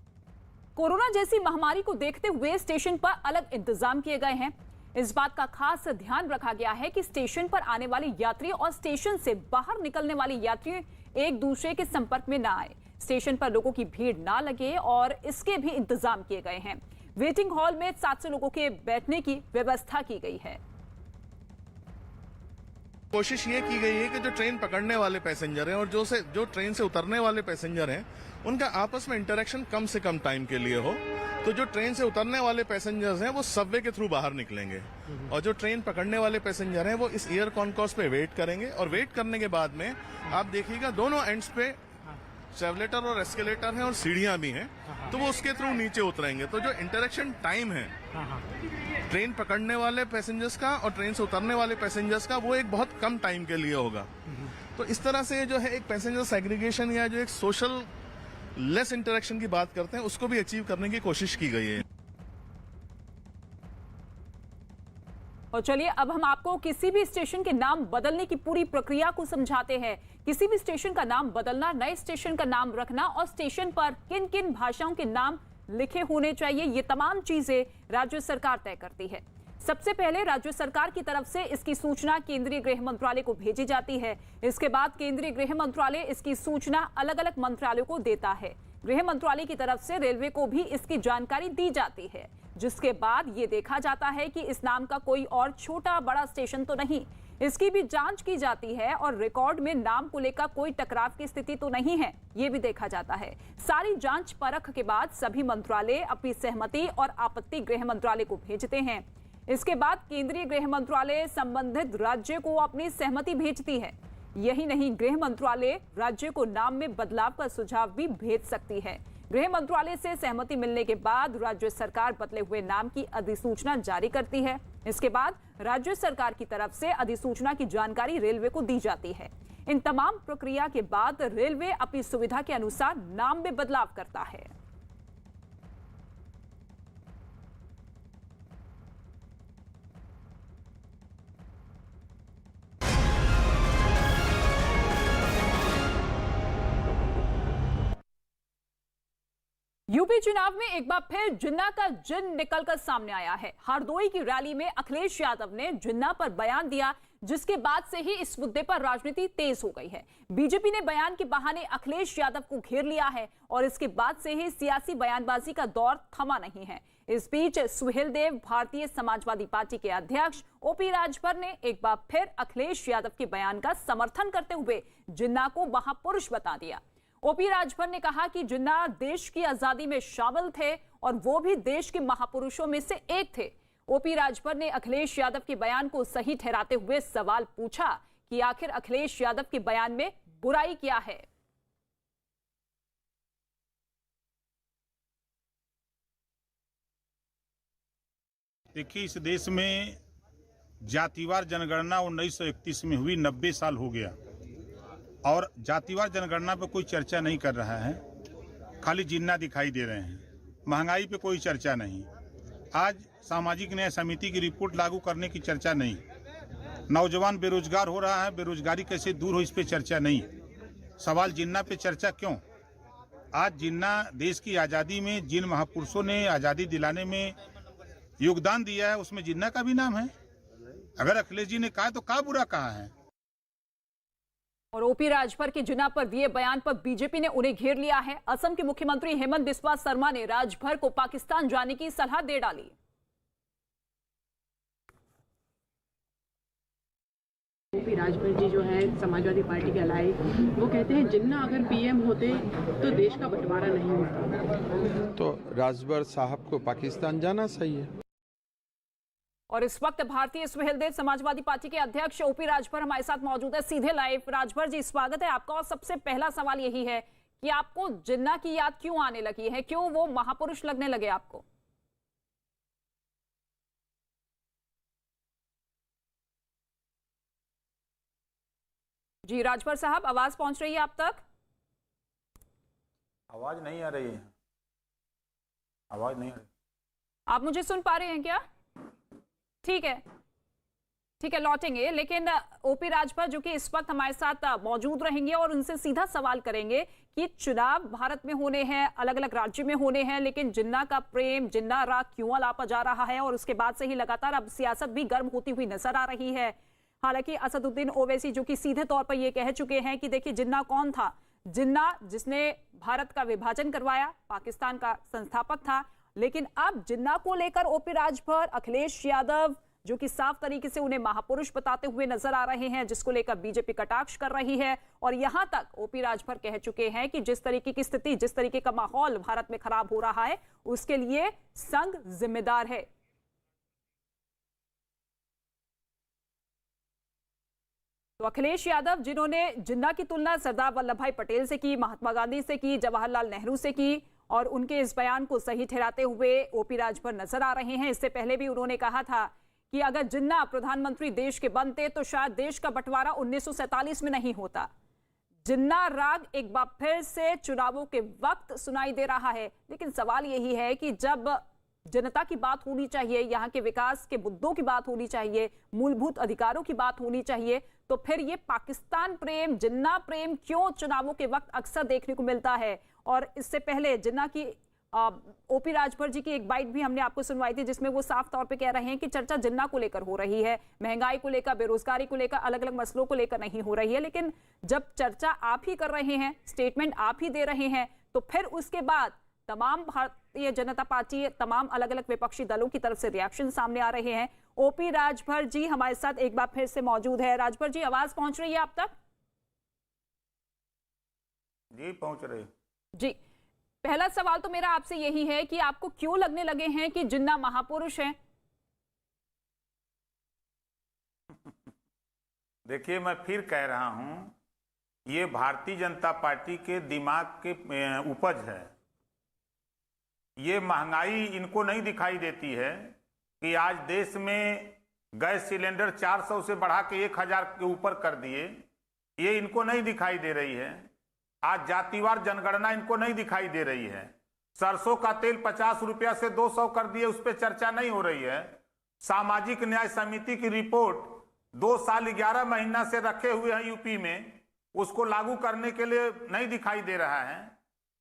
कोरोना जैसी महामारी को देखते हुए स्टेशन पर अलग इंतजाम किए गए हैं। इस बात का खास ध्यान रखा गया है कि स्टेशन पर आने वाले यात्री और स्टेशन से बाहर निकलने वाले यात्री एक दूसरे के संपर्क में ना आए, स्टेशन पर लोगों की भीड़ ना लगे, और इसके भी इंतजाम किए गए हैं। वेटिंग हॉल में 700 लोगों के बैठने की व्यवस्था की गई है। कोशिश ये की गई है कि जो ट्रेन पकड़ने वाले पैसेंजर हैं और जो ट्रेन से उतरने वाले पैसेंजर हैं, उनका आपस में इंटरेक्शन कम से कम टाइम के लिए हो। तो जो ट्रेन से उतरने वाले पैसेंजर्स हैं वो सबवे के थ्रू बाहर निकलेंगे, और जो ट्रेन पकड़ने वाले पैसेंजर हैं वो इस एयर कॉन्कोर्स पे वेट करेंगे। और वेट करने के बाद में आप देखिएगा दोनों एंड्स पे सेवलेटर और एस्केलेटर हैं और सीढ़ियां भी हैं, तो वो उसके थ्रू नीचे उतरेंगे। तो जो इंटरेक्शन टाइम है ट्रेन पकड़ने वाले पैसेंजर्स का और ट्रेन से उतरने वाले पैसेंजर्स का, वो एक बहुत कम टाइम के लिए होगा। तो इस तरह से जो है एक पैसेंजर सेग्रीगेशन या जो एक सोशल लेस इंटरेक्शन की बात करते हैं, उसको भी अचीव करने की कोशिश की गई है। और चलिए अब हम आपको किसी भी स्टेशन के नाम बदलने की पूरी प्रक्रिया को समझाते हैं। किसी भी स्टेशन का नाम बदलना, नए स्टेशन का नाम रखना और स्टेशन पर किन किन भाषाओं के नाम लिखे होने चाहिए, ये तमाम चीजें राज्य सरकार तय करती है। सबसे पहले राज्य सरकार की तरफ से इसकी सूचना केंद्रीय गृह मंत्रालय को भेजी जाती है। इसके बाद केंद्रीय गृह मंत्रालय इसकी सूचना अलग अलग मंत्रालयों को देता है। गृह मंत्रालय की तरफ से रेलवे को भी इसकी जानकारी दी जाती है, जिसके बाद ये देखा जाता है कि इस नाम का कोई और छोटा बड़ा स्टेशन तो नहीं। इसकी भी जांच की जाती है और रिकॉर्ड में नाम को लेकर कोई टकराव की स्थिति तो नहीं है, ये भी देखा जाता है। सारी जांच परख के बाद सभी मंत्रालय अपनी सहमति और आपत्ति गृह मंत्रालय को भेजते हैं। इसके बाद केंद्रीय गृह मंत्रालय संबंधित राज्य को अपनी सहमति भेजती है। यही नहीं, गृह मंत्रालय राज्य को नाम में बदलाव का सुझाव भी भेज सकती है। गृह मंत्रालय से सहमति मिलने के बाद राज्य सरकार बदले हुए नाम की अधिसूचना जारी करती है। इसके बाद राज्य सरकार की तरफ से अधिसूचना की जानकारी रेलवे को दी जाती है। इन तमाम प्रक्रिया के बाद रेलवे अपनी सुविधा के अनुसार नाम में बदलाव करता है। यूपी चुनाव में एक बार फिर जिन्ना का जिन निकलकर सामने आया है। हरदोई की रैली में अखिलेश यादव ने जिन्ना पर बयान दिया, जिसके बाद से ही इस मुद्दे पर राजनीति तेज हो गई है। बीजेपी ने बयान के बहाने अखिलेश यादव को घेर लिया है और इसके बाद से ही सियासी बयानबाजी का दौर थमा नहीं है। इस बीच सुहेल देव, भारतीय समाजवादी पार्टी के अध्यक्ष ओपी राजभर ने एक बार फिर अखिलेश यादव के बयान का समर्थन करते हुए जिन्ना को महापुरुष बता दिया। ओपी राजभर ने कहा कि जिन्ना देश की आजादी में शामिल थे और वो भी देश के महापुरुषों में से एक थे। ओपी राजभर ने अखिलेश यादव के बयान को सही ठहराते हुए सवाल पूछा कि आखिर अखिलेश यादव के बयान में बुराई क्या है। देखिए, इस देश में जातिवार जनगणना 1931 में हुई, 90 साल हो गया और जातिवार जनगणना पे कोई चर्चा नहीं कर रहा है। खाली जिन्ना दिखाई दे रहे हैं। महंगाई पे कोई चर्चा नहीं। आज सामाजिक न्याय समिति की रिपोर्ट लागू करने की चर्चा नहीं, नौजवान बेरोजगार हो रहा है, बेरोजगारी कैसे दूर हो इस पे चर्चा नहीं, सवाल जिन्ना पे चर्चा क्यों? आज जिन्ना देश की आज़ादी में जिन महापुरुषों ने आज़ादी दिलाने में योगदान दिया है उसमें जिन्ना का भी नाम है। अगर अखिलेश जी ने कहा तो क्या बुरा कहा है। और ओपी राजभर के जिन्ना पर दिए बयान पर बीजेपी ने उन्हें घेर लिया है। असम के मुख्यमंत्री हेमंत बिस्वा शर्मा ने राजभर को पाकिस्तान जाने की सलाह दे डाली। ओपी राजभर जी जो है समाजवादी पार्टी के अलाई, वो कहते हैं जिन्ना अगर पीएम होते तो देश का बंटवारा नहीं होता। तो राजभर साहब को पाकिस्तान जाना सही है। और इस वक्त भारतीय सुहेलदेव समाजवादी पार्टी के अध्यक्ष ओपी राजभर हमारे साथ मौजूद है सीधे लाइव। राजभर जी, स्वागत है आपका। और सबसे पहला सवाल यही है कि आपको जिन्ना की याद क्यों आने लगी है, क्यों वो महापुरुष लगने लगे आपको? जी राजभर साहब, आवाज पहुंच रही है आप तक? आवाज नहीं आ रही है, आवाज नहीं आ रही। आप मुझे सुन पा रहे हैं क्या? ठीक है, ठीक है, लौटेंगे। लेकिन ओपी राजभर जो कि इस वक्त हमारे साथ मौजूद रहेंगे और उनसे सीधा सवाल करेंगे कि चुनाव भारत में होने हैं, अलग अलग राज्य में होने हैं, लेकिन जिन्ना का प्रेम, जिन्ना राग क्यों अलापा जा रहा है? और उसके बाद से ही लगातार अब सियासत भी गर्म होती हुई नजर आ रही है। हालांकि असदुद्दीन ओवैसी जो कि सीधे तौर पर यह कह चुके हैं कि देखिए जिन्ना कौन था? जिन्ना जिसने भारत का विभाजन करवाया, पाकिस्तान का संस्थापक था। लेकिन अब जिन्ना को लेकर ओपी राजभर, अखिलेश यादव जो कि साफ तरीके से उन्हें महापुरुष बताते हुए नजर आ रहे हैं, जिसको लेकर बीजेपी कटाक्ष कर रही है। और यहां तक ओपी राजभर कह चुके हैं कि जिस तरीके की स्थिति, जिस तरीके का माहौल भारत में खराब हो रहा है, उसके लिए संघ जिम्मेदार है। तो अखिलेश यादव जिन्होंने जिन्ना की तुलना सरदार वल्लभ भाई पटेल से की, महात्मा गांधी से की, जवाहरलाल नेहरू से की, और उनके इस बयान को सही ठहराते हुए ओपी राजभर नजर आ रहे हैं। इससे पहले भी उन्होंने कहा था कि अगर जिन्ना प्रधानमंत्री देश के बनते तो शायद देश का बंटवारा 1947 में नहीं होता। जिन्ना राग एक बार फिर से चुनावों के वक्त सुनाई दे रहा है। लेकिन सवाल यही है कि जब जनता की बात होनी चाहिए, यहाँ के विकास के मुद्दों की बात होनी चाहिए, मूलभूत अधिकारों की बात होनी चाहिए, तो फिर ये पाकिस्तान प्रेम, जिन्ना प्रेम क्यों चुनावों के वक्त अक्सर देखने को मिलता है? और इससे पहले जिन्ना की ओपी राजभर जी की एक बाइट भी हमने आपको सुनवाई थी, जिसमें वो साफ तौर पे कह रहे हैं कि चर्चा जिन्ना को लेकर हो रही है, महंगाई को लेकर, बेरोजगारी को लेकर, अलग अलग मसलों को लेकर नहीं हो रही है। लेकिन जब चर्चा आप ही कर रहे हैं, स्टेटमेंट आप ही दे रहे हैं, तो फिर उसके बाद तमाम भारतीय जनता पार्टी, तमाम अलग अलग विपक्षी दलों की तरफ से रिएक्शन सामने आ रहे हैं। ओपी राजभर जी हमारे साथ एक बार फिर से मौजूद है। राजभर जी, आवाज पहुंच रही है आप तक? जी पहुंच रही। जी, पहला सवाल तो मेरा आपसे यही है कि आपको क्यों लगने लगे हैं कि जिन्ना महापुरुष हैं? देखिए, मैं फिर कह रहा हूं, ये भारतीय जनता पार्टी के दिमाग के उपज है। ये महंगाई इनको नहीं दिखाई देती है कि आज देश में गैस सिलेंडर 400 से बढ़ा के 1000 के ऊपर कर दिए, ये इनको नहीं दिखाई दे रही है। आज जातिवार जनगणना इनको नहीं दिखाई दे रही है। सरसों का तेल 50 रुपया से 200 कर दिए, उस पर चर्चा नहीं हो रही है। सामाजिक न्याय समिति की रिपोर्ट 2 साल 11 महीना से रखे हुए हैं यूपी में, उसको लागू करने के लिए नहीं दिखाई दे रहा है।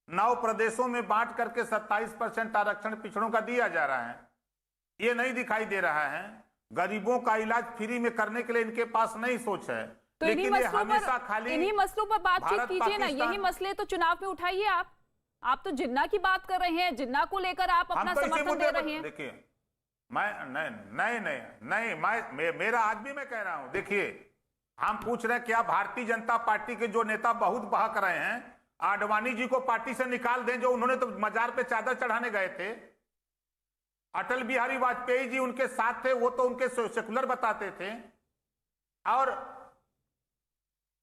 9 प्रदेशों में बांट करके 27% आरक्षण पिछड़ों का दिया जा रहा है, ये नहीं दिखाई दे रहा है। गरीबों का इलाज फ्री में करने के लिए इनके पास नहीं सोच है। तो लेकिन ये हमेशा खाली इन्हीं मसलों पर बातचीत कीजिए ना, यही मसले तो चुनाव में उठाइए आप तो जिन्ना की बात कर रहे हैं, जिन्ना को लेकर आप अपना समर्थन दे रहे हैं। देखिए, मेरा आज भी मैं कह रहा हूं, देखिए, हम पूछ रहे हैं क्या भारतीय जनता पार्टी के जो नेता बहुत बहक रहे हैं, आडवाणी जी को पार्टी से निकाल दें, जो उन्होंने तो मजार पे चादर चढ़ाने गए थे। अटल बिहारी वाजपेयी जी उनके साथ थे, वो तो उनके सेकुलर बताते थे। और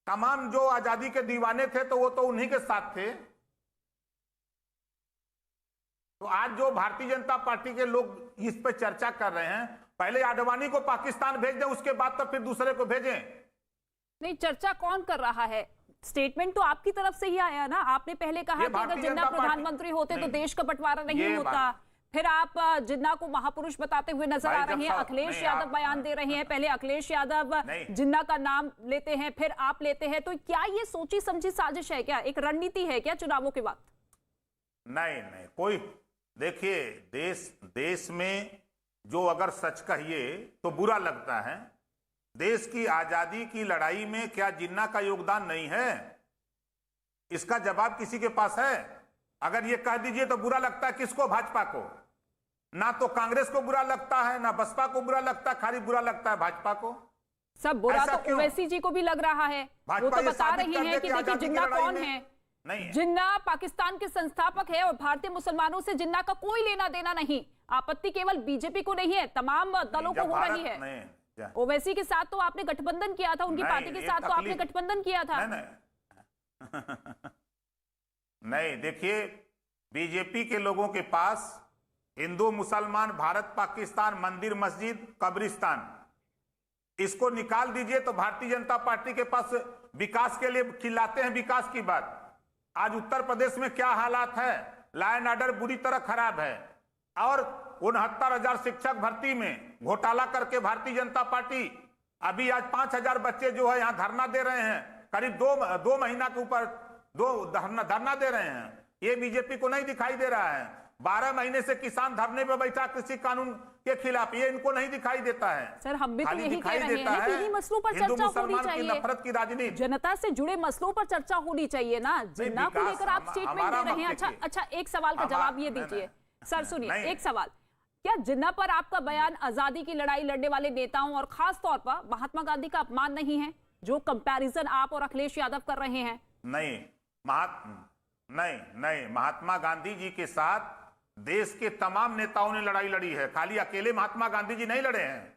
तमाम जो आजादी के दीवाने थे तो वो तो उन्हीं के साथ थे। तो आज जो भारतीय जनता पार्टी के लोग इस पे चर्चा कर रहे हैं, पहले आडवाणी को पाकिस्तान भेज दें, उसके बाद तो फिर दूसरे को भेजें। नहीं, चर्चा कौन कर रहा है? स्टेटमेंट तो आपकी तरफ से ही आया ना। आपने पहले कहा कि अगर जिन्ना प्रधानमंत्री होते तो देश का बंटवारा नहीं होता। फिर आप जिन्ना को महापुरुष बताते हुए नजर आ रहे हैं। अखिलेश यादव बयान दे रहे हैं, पहले अखिलेश यादव जिन्ना का नाम लेते हैं, फिर आप लेते हैं। तो क्या ये सोची समझी साजिश है क्या, एक रणनीति है क्या चुनावों के वक्त? नहीं नहीं, कोई देखिए, देश में जो अगर सच कहिए तो बुरा लगता है। देश की आजादी की लड़ाई में क्या जिन्ना का योगदान नहीं है? इसका जवाब किसी के पास है? अगर ये कह दीजिए तो बुरा लगता है किसको? भाजपा को। ना तो कांग्रेस को बुरा लगता है, ना बसपा को बुरा लगता है, खाली बुरा लगता है भाजपा को। सब बुरा तो ओवैसी जी को भी लग रहा है। वो तो बता रही हैं कि देखिए जिन्ना कौन है। नहीं, जिन्ना पाकिस्तान के संस्थापक है और भारतीय मुसलमानों से जिन्ना का कोई लेना देना नहीं। आपत्ति केवल बीजेपी को नहीं है, तमाम दलों को हो रही है। ओवैसी के साथ तो आपने गठबंधन किया था, उनकी पार्टी के साथ तो आपने गठबंधन किया था। नहीं, देखिए, बीजेपी के लोगों के पास हिंदू मुसलमान, भारत पाकिस्तान, मंदिर मस्जिद, कब्रिस्तान, इसको निकाल दीजिए तो भारतीय जनता पार्टी के पास विकास के लिए खिलाते हैं विकास की बात। आज उत्तर प्रदेश में क्या हालात है? लॉ एंड ऑर्डर बुरी तरह खराब है और 69,000 शिक्षक भर्ती में घोटाला करके भारतीय जनता पार्टी अभी आज 5,000 बच्चे जो है यहाँ धरना दे रहे हैं, करीब दो महीना के ऊपर धरना दे रहे हैं। ये बीजेपी को नहीं दिखाई दे रहा है। 12 महीने से किसान धरने पर बैठा कृषि कानून के खिलाफ, ये इनको नहीं दिखाई देता है। सर, हम भी तो यही कह रहे हैं कि इन्हीं मसलों पर चर्चा होनी चाहिए। नफरत की राजनीति, जनता से जुड़े मसलों पर चर्चा होनी चाहिए ना। जिन्ना को लेकर आप स्टेटमेंट दे रहे हैं। अच्छा, एक सवाल का जवाब ये दीजिए। सर सुनिए, एक सवाल, क्या जिन्ना पर आपका बयान आजादी की लड़ाई लड़ने वाले नेताओं और खास तौर पर महात्मा गांधी का अपमान नहीं है, जो कंपैरिजन आप और अखिलेश यादव कर रहे हैं? नहीं, महात्मा गांधी जी के साथ देश के तमाम नेताओं ने लड़ाई लड़ी है। खाली अकेले महात्मा गांधी जी नहीं लड़े हैं,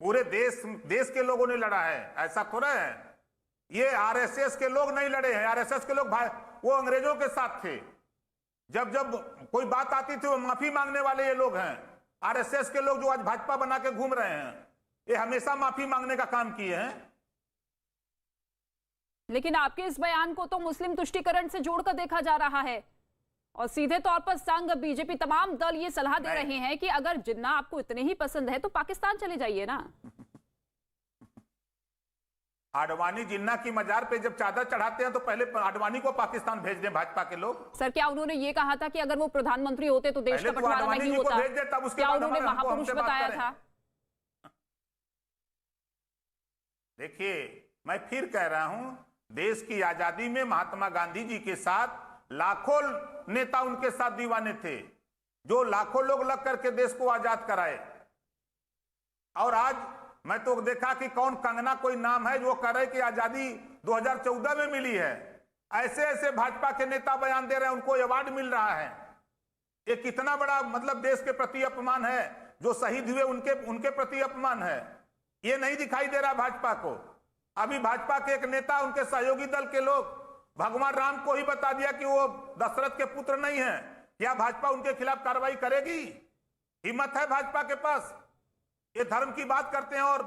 पूरे देश के लोगों ने लड़ा है। ऐसा थोड़ा है ये आरएसएस के लोग नहीं लड़े हैं। आरएसएस के लोग वो अंग्रेजों के साथ थे। जब कोई बात आती थी वो माफी मांगने वाले ये लोग हैं। आरएसएस के लोग जो आज भाजपा बना के घूम रहे हैं, ये हमेशा माफी मांगने का काम किए हैं। लेकिन आपके इस बयान को तो मुस्लिम तुष्टीकरण से जोड़कर देखा जा रहा है और सीधे तौर पर संघ, बीजेपी, तमाम दल ये सलाह दे रहे हैं कि अगर जिन्ना आपको इतने ही पसंद है तो पाकिस्तान चले जाइए ना। आडवाणी जिन्ना की मजार पे जब चादर चढ़ाते हैं तो पहले आडवाणी को पाकिस्तान भेज दें भाजपा के लोग। सर, क्या उन्होंने ये कहा था कि अगर वो प्रधानमंत्री होते तो देश का बंटवारा नहीं होता? क्या उन्होंने महापुरुष बताया था? देखिए, मैं फिर कह रहा हूं, देश की आजादी में महात्मा गांधी जी के साथ लाखों नेता उनके साथ दीवाने थे, जो लाखों लोग लग करके देश को आजाद कराए। और आज मैं तो देखा कि कौन कंगना कोई नाम है जो कह रहे कि आजादी 2014 में मिली है। ऐसे ऐसे भाजपा के नेता बयान दे रहे हैं, उनको अवार्ड मिल रहा है। ये कितना बड़ा मतलब देश के प्रति अपमान है। जो शहीद हुए उनके प्रति अपमान है। ये नहीं दिखाई दे रहा भाजपा को। अभी भाजपा के एक नेता, उनके सहयोगी दल के लोग भगवान राम को ही बता दिया कि वो दशरथ के पुत्र नहीं है। क्या भाजपा उनके खिलाफ कार्रवाई करेगी? हिम्मत है भाजपा के पास? ये धर्म की बात करते हैं और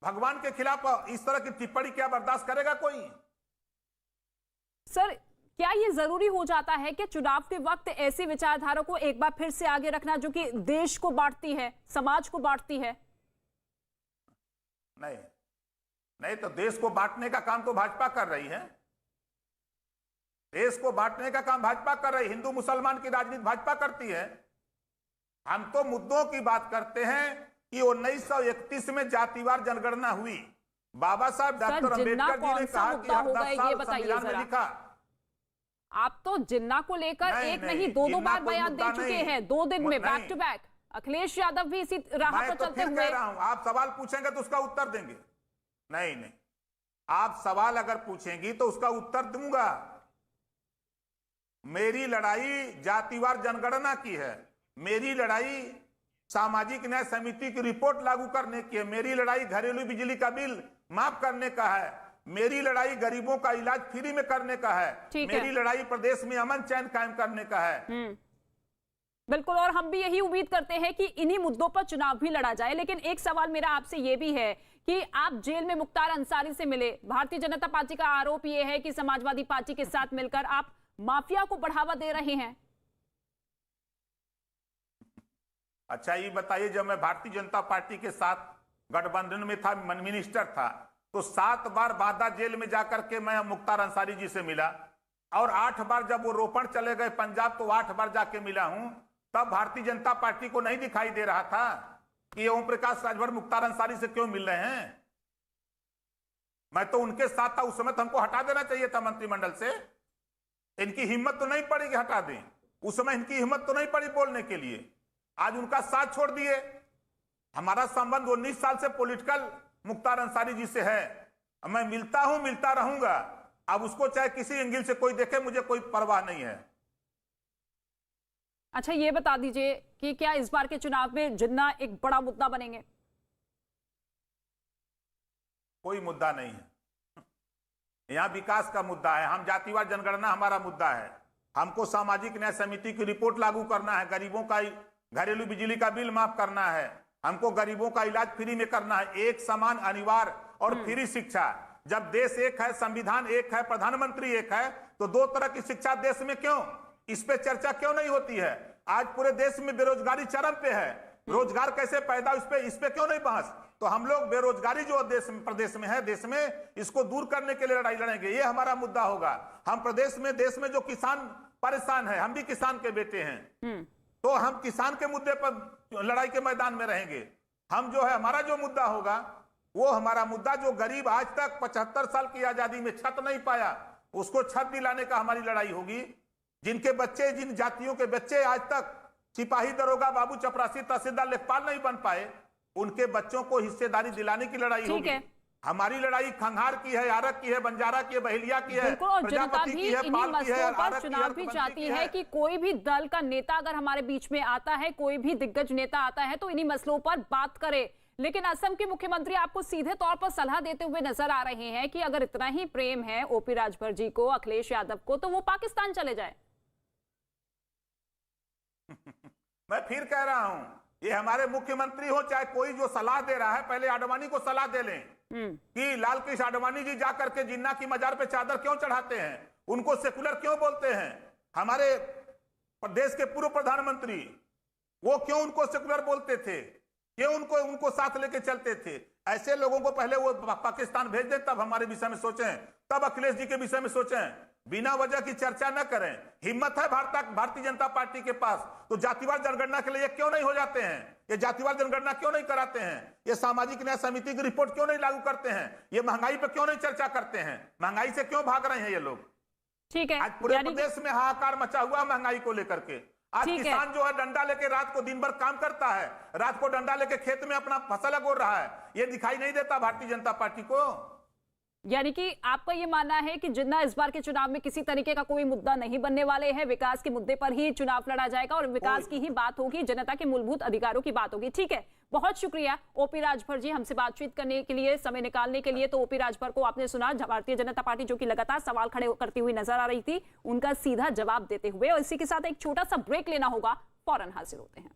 भगवान के खिलाफ इस तरह की टिप्पणी क्या बर्दाश्त करेगा कोई? सर, क्या ये जरूरी हो जाता है कि चुनाव के वक्त ऐसी विचारधारा को एक बार फिर से आगे रखना जो कि देश को बांटती है, समाज को बांटती है? नहीं तो देश को बांटने का काम तो भाजपा कर रही है। देश को बांटने का काम भाजपा कर रही है। हिंदू मुसलमान की राजनीति भाजपा करती है। हम तो मुद्दों की बात करते हैं कि 1931 में जातिवार जनगणना हुई। बाबा साहब डॉक्टर अम्बेडकर जी ने कहा कि हर 10 साल संविधान में लिखा। आप तो जिन्ना को लेकर एक नहीं दो बार बयान दे चुके हैं, 2 दिन में back to back. Akhilesh Yadav भी इसी राह पर चलते हुए। कह रहा हूं, आप सवाल पूछेंगे तो उसका उत्तर देंगे। नहीं, आप सवाल अगर पूछेंगी तो उसका उत्तर दूंगा। मेरी लड़ाई जातिवार जनगणना की है। मेरी लड़ाई सामाजिक न्याय समिति की रिपोर्ट लागू करने की है। मेरी लड़ाई घरेलू बिजली का बिल माफ करने का है। मेरी लड़ाई गरीबों का इलाज फ्री में करने का है। मेरी लड़ाई प्रदेश में अमन चैन कायम करने का है। बिल्कुल, और हम भी यही उम्मीद करते हैं कि इन्हीं मुद्दों पर चुनाव भी लड़ा जाए। लेकिन एक सवाल मेरा आपसे ये भी है कि आप जेल में मुख्तार अंसारी से मिले। भारतीय जनता पार्टी का आरोप ये है कि समाजवादी पार्टी के साथ मिलकर आप माफिया को बढ़ावा दे रहे हैं। अच्छा ये बताइए, जब मैं भारतीय जनता पार्टी के साथ गठबंधन में था, मिनिस्टर था, तो 7 बार बांदा जेल में जाकर के मैं मुख्तार अंसारी जी से मिला, और 8 बार जब वो रोपण चले गए पंजाब तो 8 बार जाके मिला हूं। तब भारतीय जनता पार्टी को नहीं दिखाई दे रहा था कि ओम प्रकाश राजभर मुख्तार अंसारी से क्यों मिल रहे हैं। मैं तो उनके साथ था उस समय, तो हमको हटा देना चाहिए था मंत्रिमंडल से। इनकी हिम्मत तो नहीं पड़ी कि हटा दें, उस समय इनकी हिम्मत तो नहीं पड़ी बोलने के लिए। आज उनका साथ छोड़ दिए। हमारा संबंध 19 साल से पॉलिटिकल मुख्तार अंसारी जी से है। मैं मिलता हूं, मिलता रहूंगा। अब उसको चाहे किसी एंगल से कोई देखे, मुझे कोई परवाह नहीं है। अच्छा ये बता दीजिए कि क्या इस बार के चुनाव में जिन्ना एक बड़ा मुद्दा बनेंगे? कोई मुद्दा नहीं है। यहाँ विकास का मुद्दा है। हम जातिवार जनगणना हमारा मुद्दा है। हमको सामाजिक न्याय समिति की रिपोर्ट लागू करना है। गरीबों का घरेलू बिजली का बिल माफ करना है। हमको गरीबों का इलाज फ्री में करना है। एक समान, अनिवार्य और फ्री शिक्षा। जब देश एक है, संविधान एक है, प्रधानमंत्री एक है, तो 2 तरह की शिक्षा देश में क्यों? इस पे चर्चा क्यों नहीं होती है? आज पूरे देश में बेरोजगारी चरम पे है। रोजगार कैसे पैदा, इस पे क्यों नहीं बहस? तो हम लोग बेरोजगारी जो प्रदेश में है, देश में, इसको दूर करने के लिए लड़ाई लड़ेंगे। ये हमारा मुद्दा होगा। हम प्रदेश में, देश में जो किसान परेशान है, हम भी किसान के बेटे हैं, तो हम किसान के मुद्दे पर लड़ाई के मैदान में रहेंगे। हम जो है, हमारा जो मुद्दा होगा वो हमारा मुद्दा, जो गरीब आज तक 75 साल की आजादी में छत नहीं पाया, उसको छत दिलाने का हमारी लड़ाई होगी। जिनके बच्चे, जिन जातियों के बच्चे आज तक सिपाही, दरोगा, बाबू, चपरासी, तहसीलदार, लेखपाल नहीं बन पाए, उनके बच्चों को हिस्सेदारी दिलाने की लड़ाई होगी। हमारी लड़ाई खंघार की है, आरक की है, बंजारा की है, बहेलिया की है, जनता भी इन्हीं मसलों पर चुनाव भी चाहती है कि कोई भी दल का नेता अगर हमारे बीच में आता है, कोई भी दिग्गज नेता आता है, तो इन्हीं मसलों पर बात करे। लेकिन असम के मुख्यमंत्री आपको सीधे तौर पर सलाह देते हुए नजर आ रहे हैं कि अगर इतना ही प्रेम है ओपी राजभर जी को, अखिलेश यादव को, तो वो पाकिस्तान चले जाए। मैं फिर कह रहा हूं, ये हमारे मुख्यमंत्री हो चाहे कोई जो सलाह दे रहा है, पहले आडवाणी को सलाह दे लें कि लाल कृष्ण आडवाणी जी जाकर के जिन्ना की मजार पे चादर क्यों चढ़ाते हैं, उनको सेकुलर क्यों बोलते हैं। हमारे देश के पूर्व प्रधानमंत्री, वो क्यों उनको सेकुलर बोलते थे, क्यों उनको साथ लेके चलते थे। ऐसे लोगों को पहले वो पाकिस्तान भेज दें, तब हमारे विषय में सोचें, तब अखिलेश जी के विषय में सोचें। बिना वजह की चर्चा न करें। हिम्मत है भारतीय जनता पार्टी के पास, तो जातिवार जनगणना के लिए क्यों नहीं हो जाते हैं? ये जातिवार जनगणना क्यों नहीं कराते हैं? ये सामाजिक न्याय समिति की रिपोर्ट क्यों नहीं लागू करते हैं? ये महंगाई पे क्यों नहीं चर्चा करते हैं? महंगाई से क्यों भाग रहे हैं ये लोग? ठीक है, आज पूरे प्रदेश में हाहाकार मचा हुआ महंगाई को लेकर के। आज किसान जो है डंडा लेके रात को दिन भर काम करता है, रात को डंडा लेके खेत में अपना फसल अगोर रहा है। ये दिखाई नहीं देता भारतीय जनता पार्टी को। यानी कि आपका ये मानना है कि जिन्ना इस बार के चुनाव में किसी तरीके का कोई मुद्दा नहीं बनने वाले हैं, विकास के मुद्दे पर ही चुनाव लड़ा जाएगा और विकास की ही बात होगी, जनता के मूलभूत अधिकारों की बात होगी। ठीक है, बहुत शुक्रिया ओपी राजभर जी हमसे बातचीत करने के लिए, समय निकालने के लिए। तो ओपी राजभर को आपने सुना, भारतीय जनता पार्टी जो कि लगातार सवाल खड़े करती हुई नजर आ रही थी, उनका सीधा जवाब देते हुए। और इसी के साथ एक छोटा सा ब्रेक लेना होगा, फौरन हाजिर होते हैं।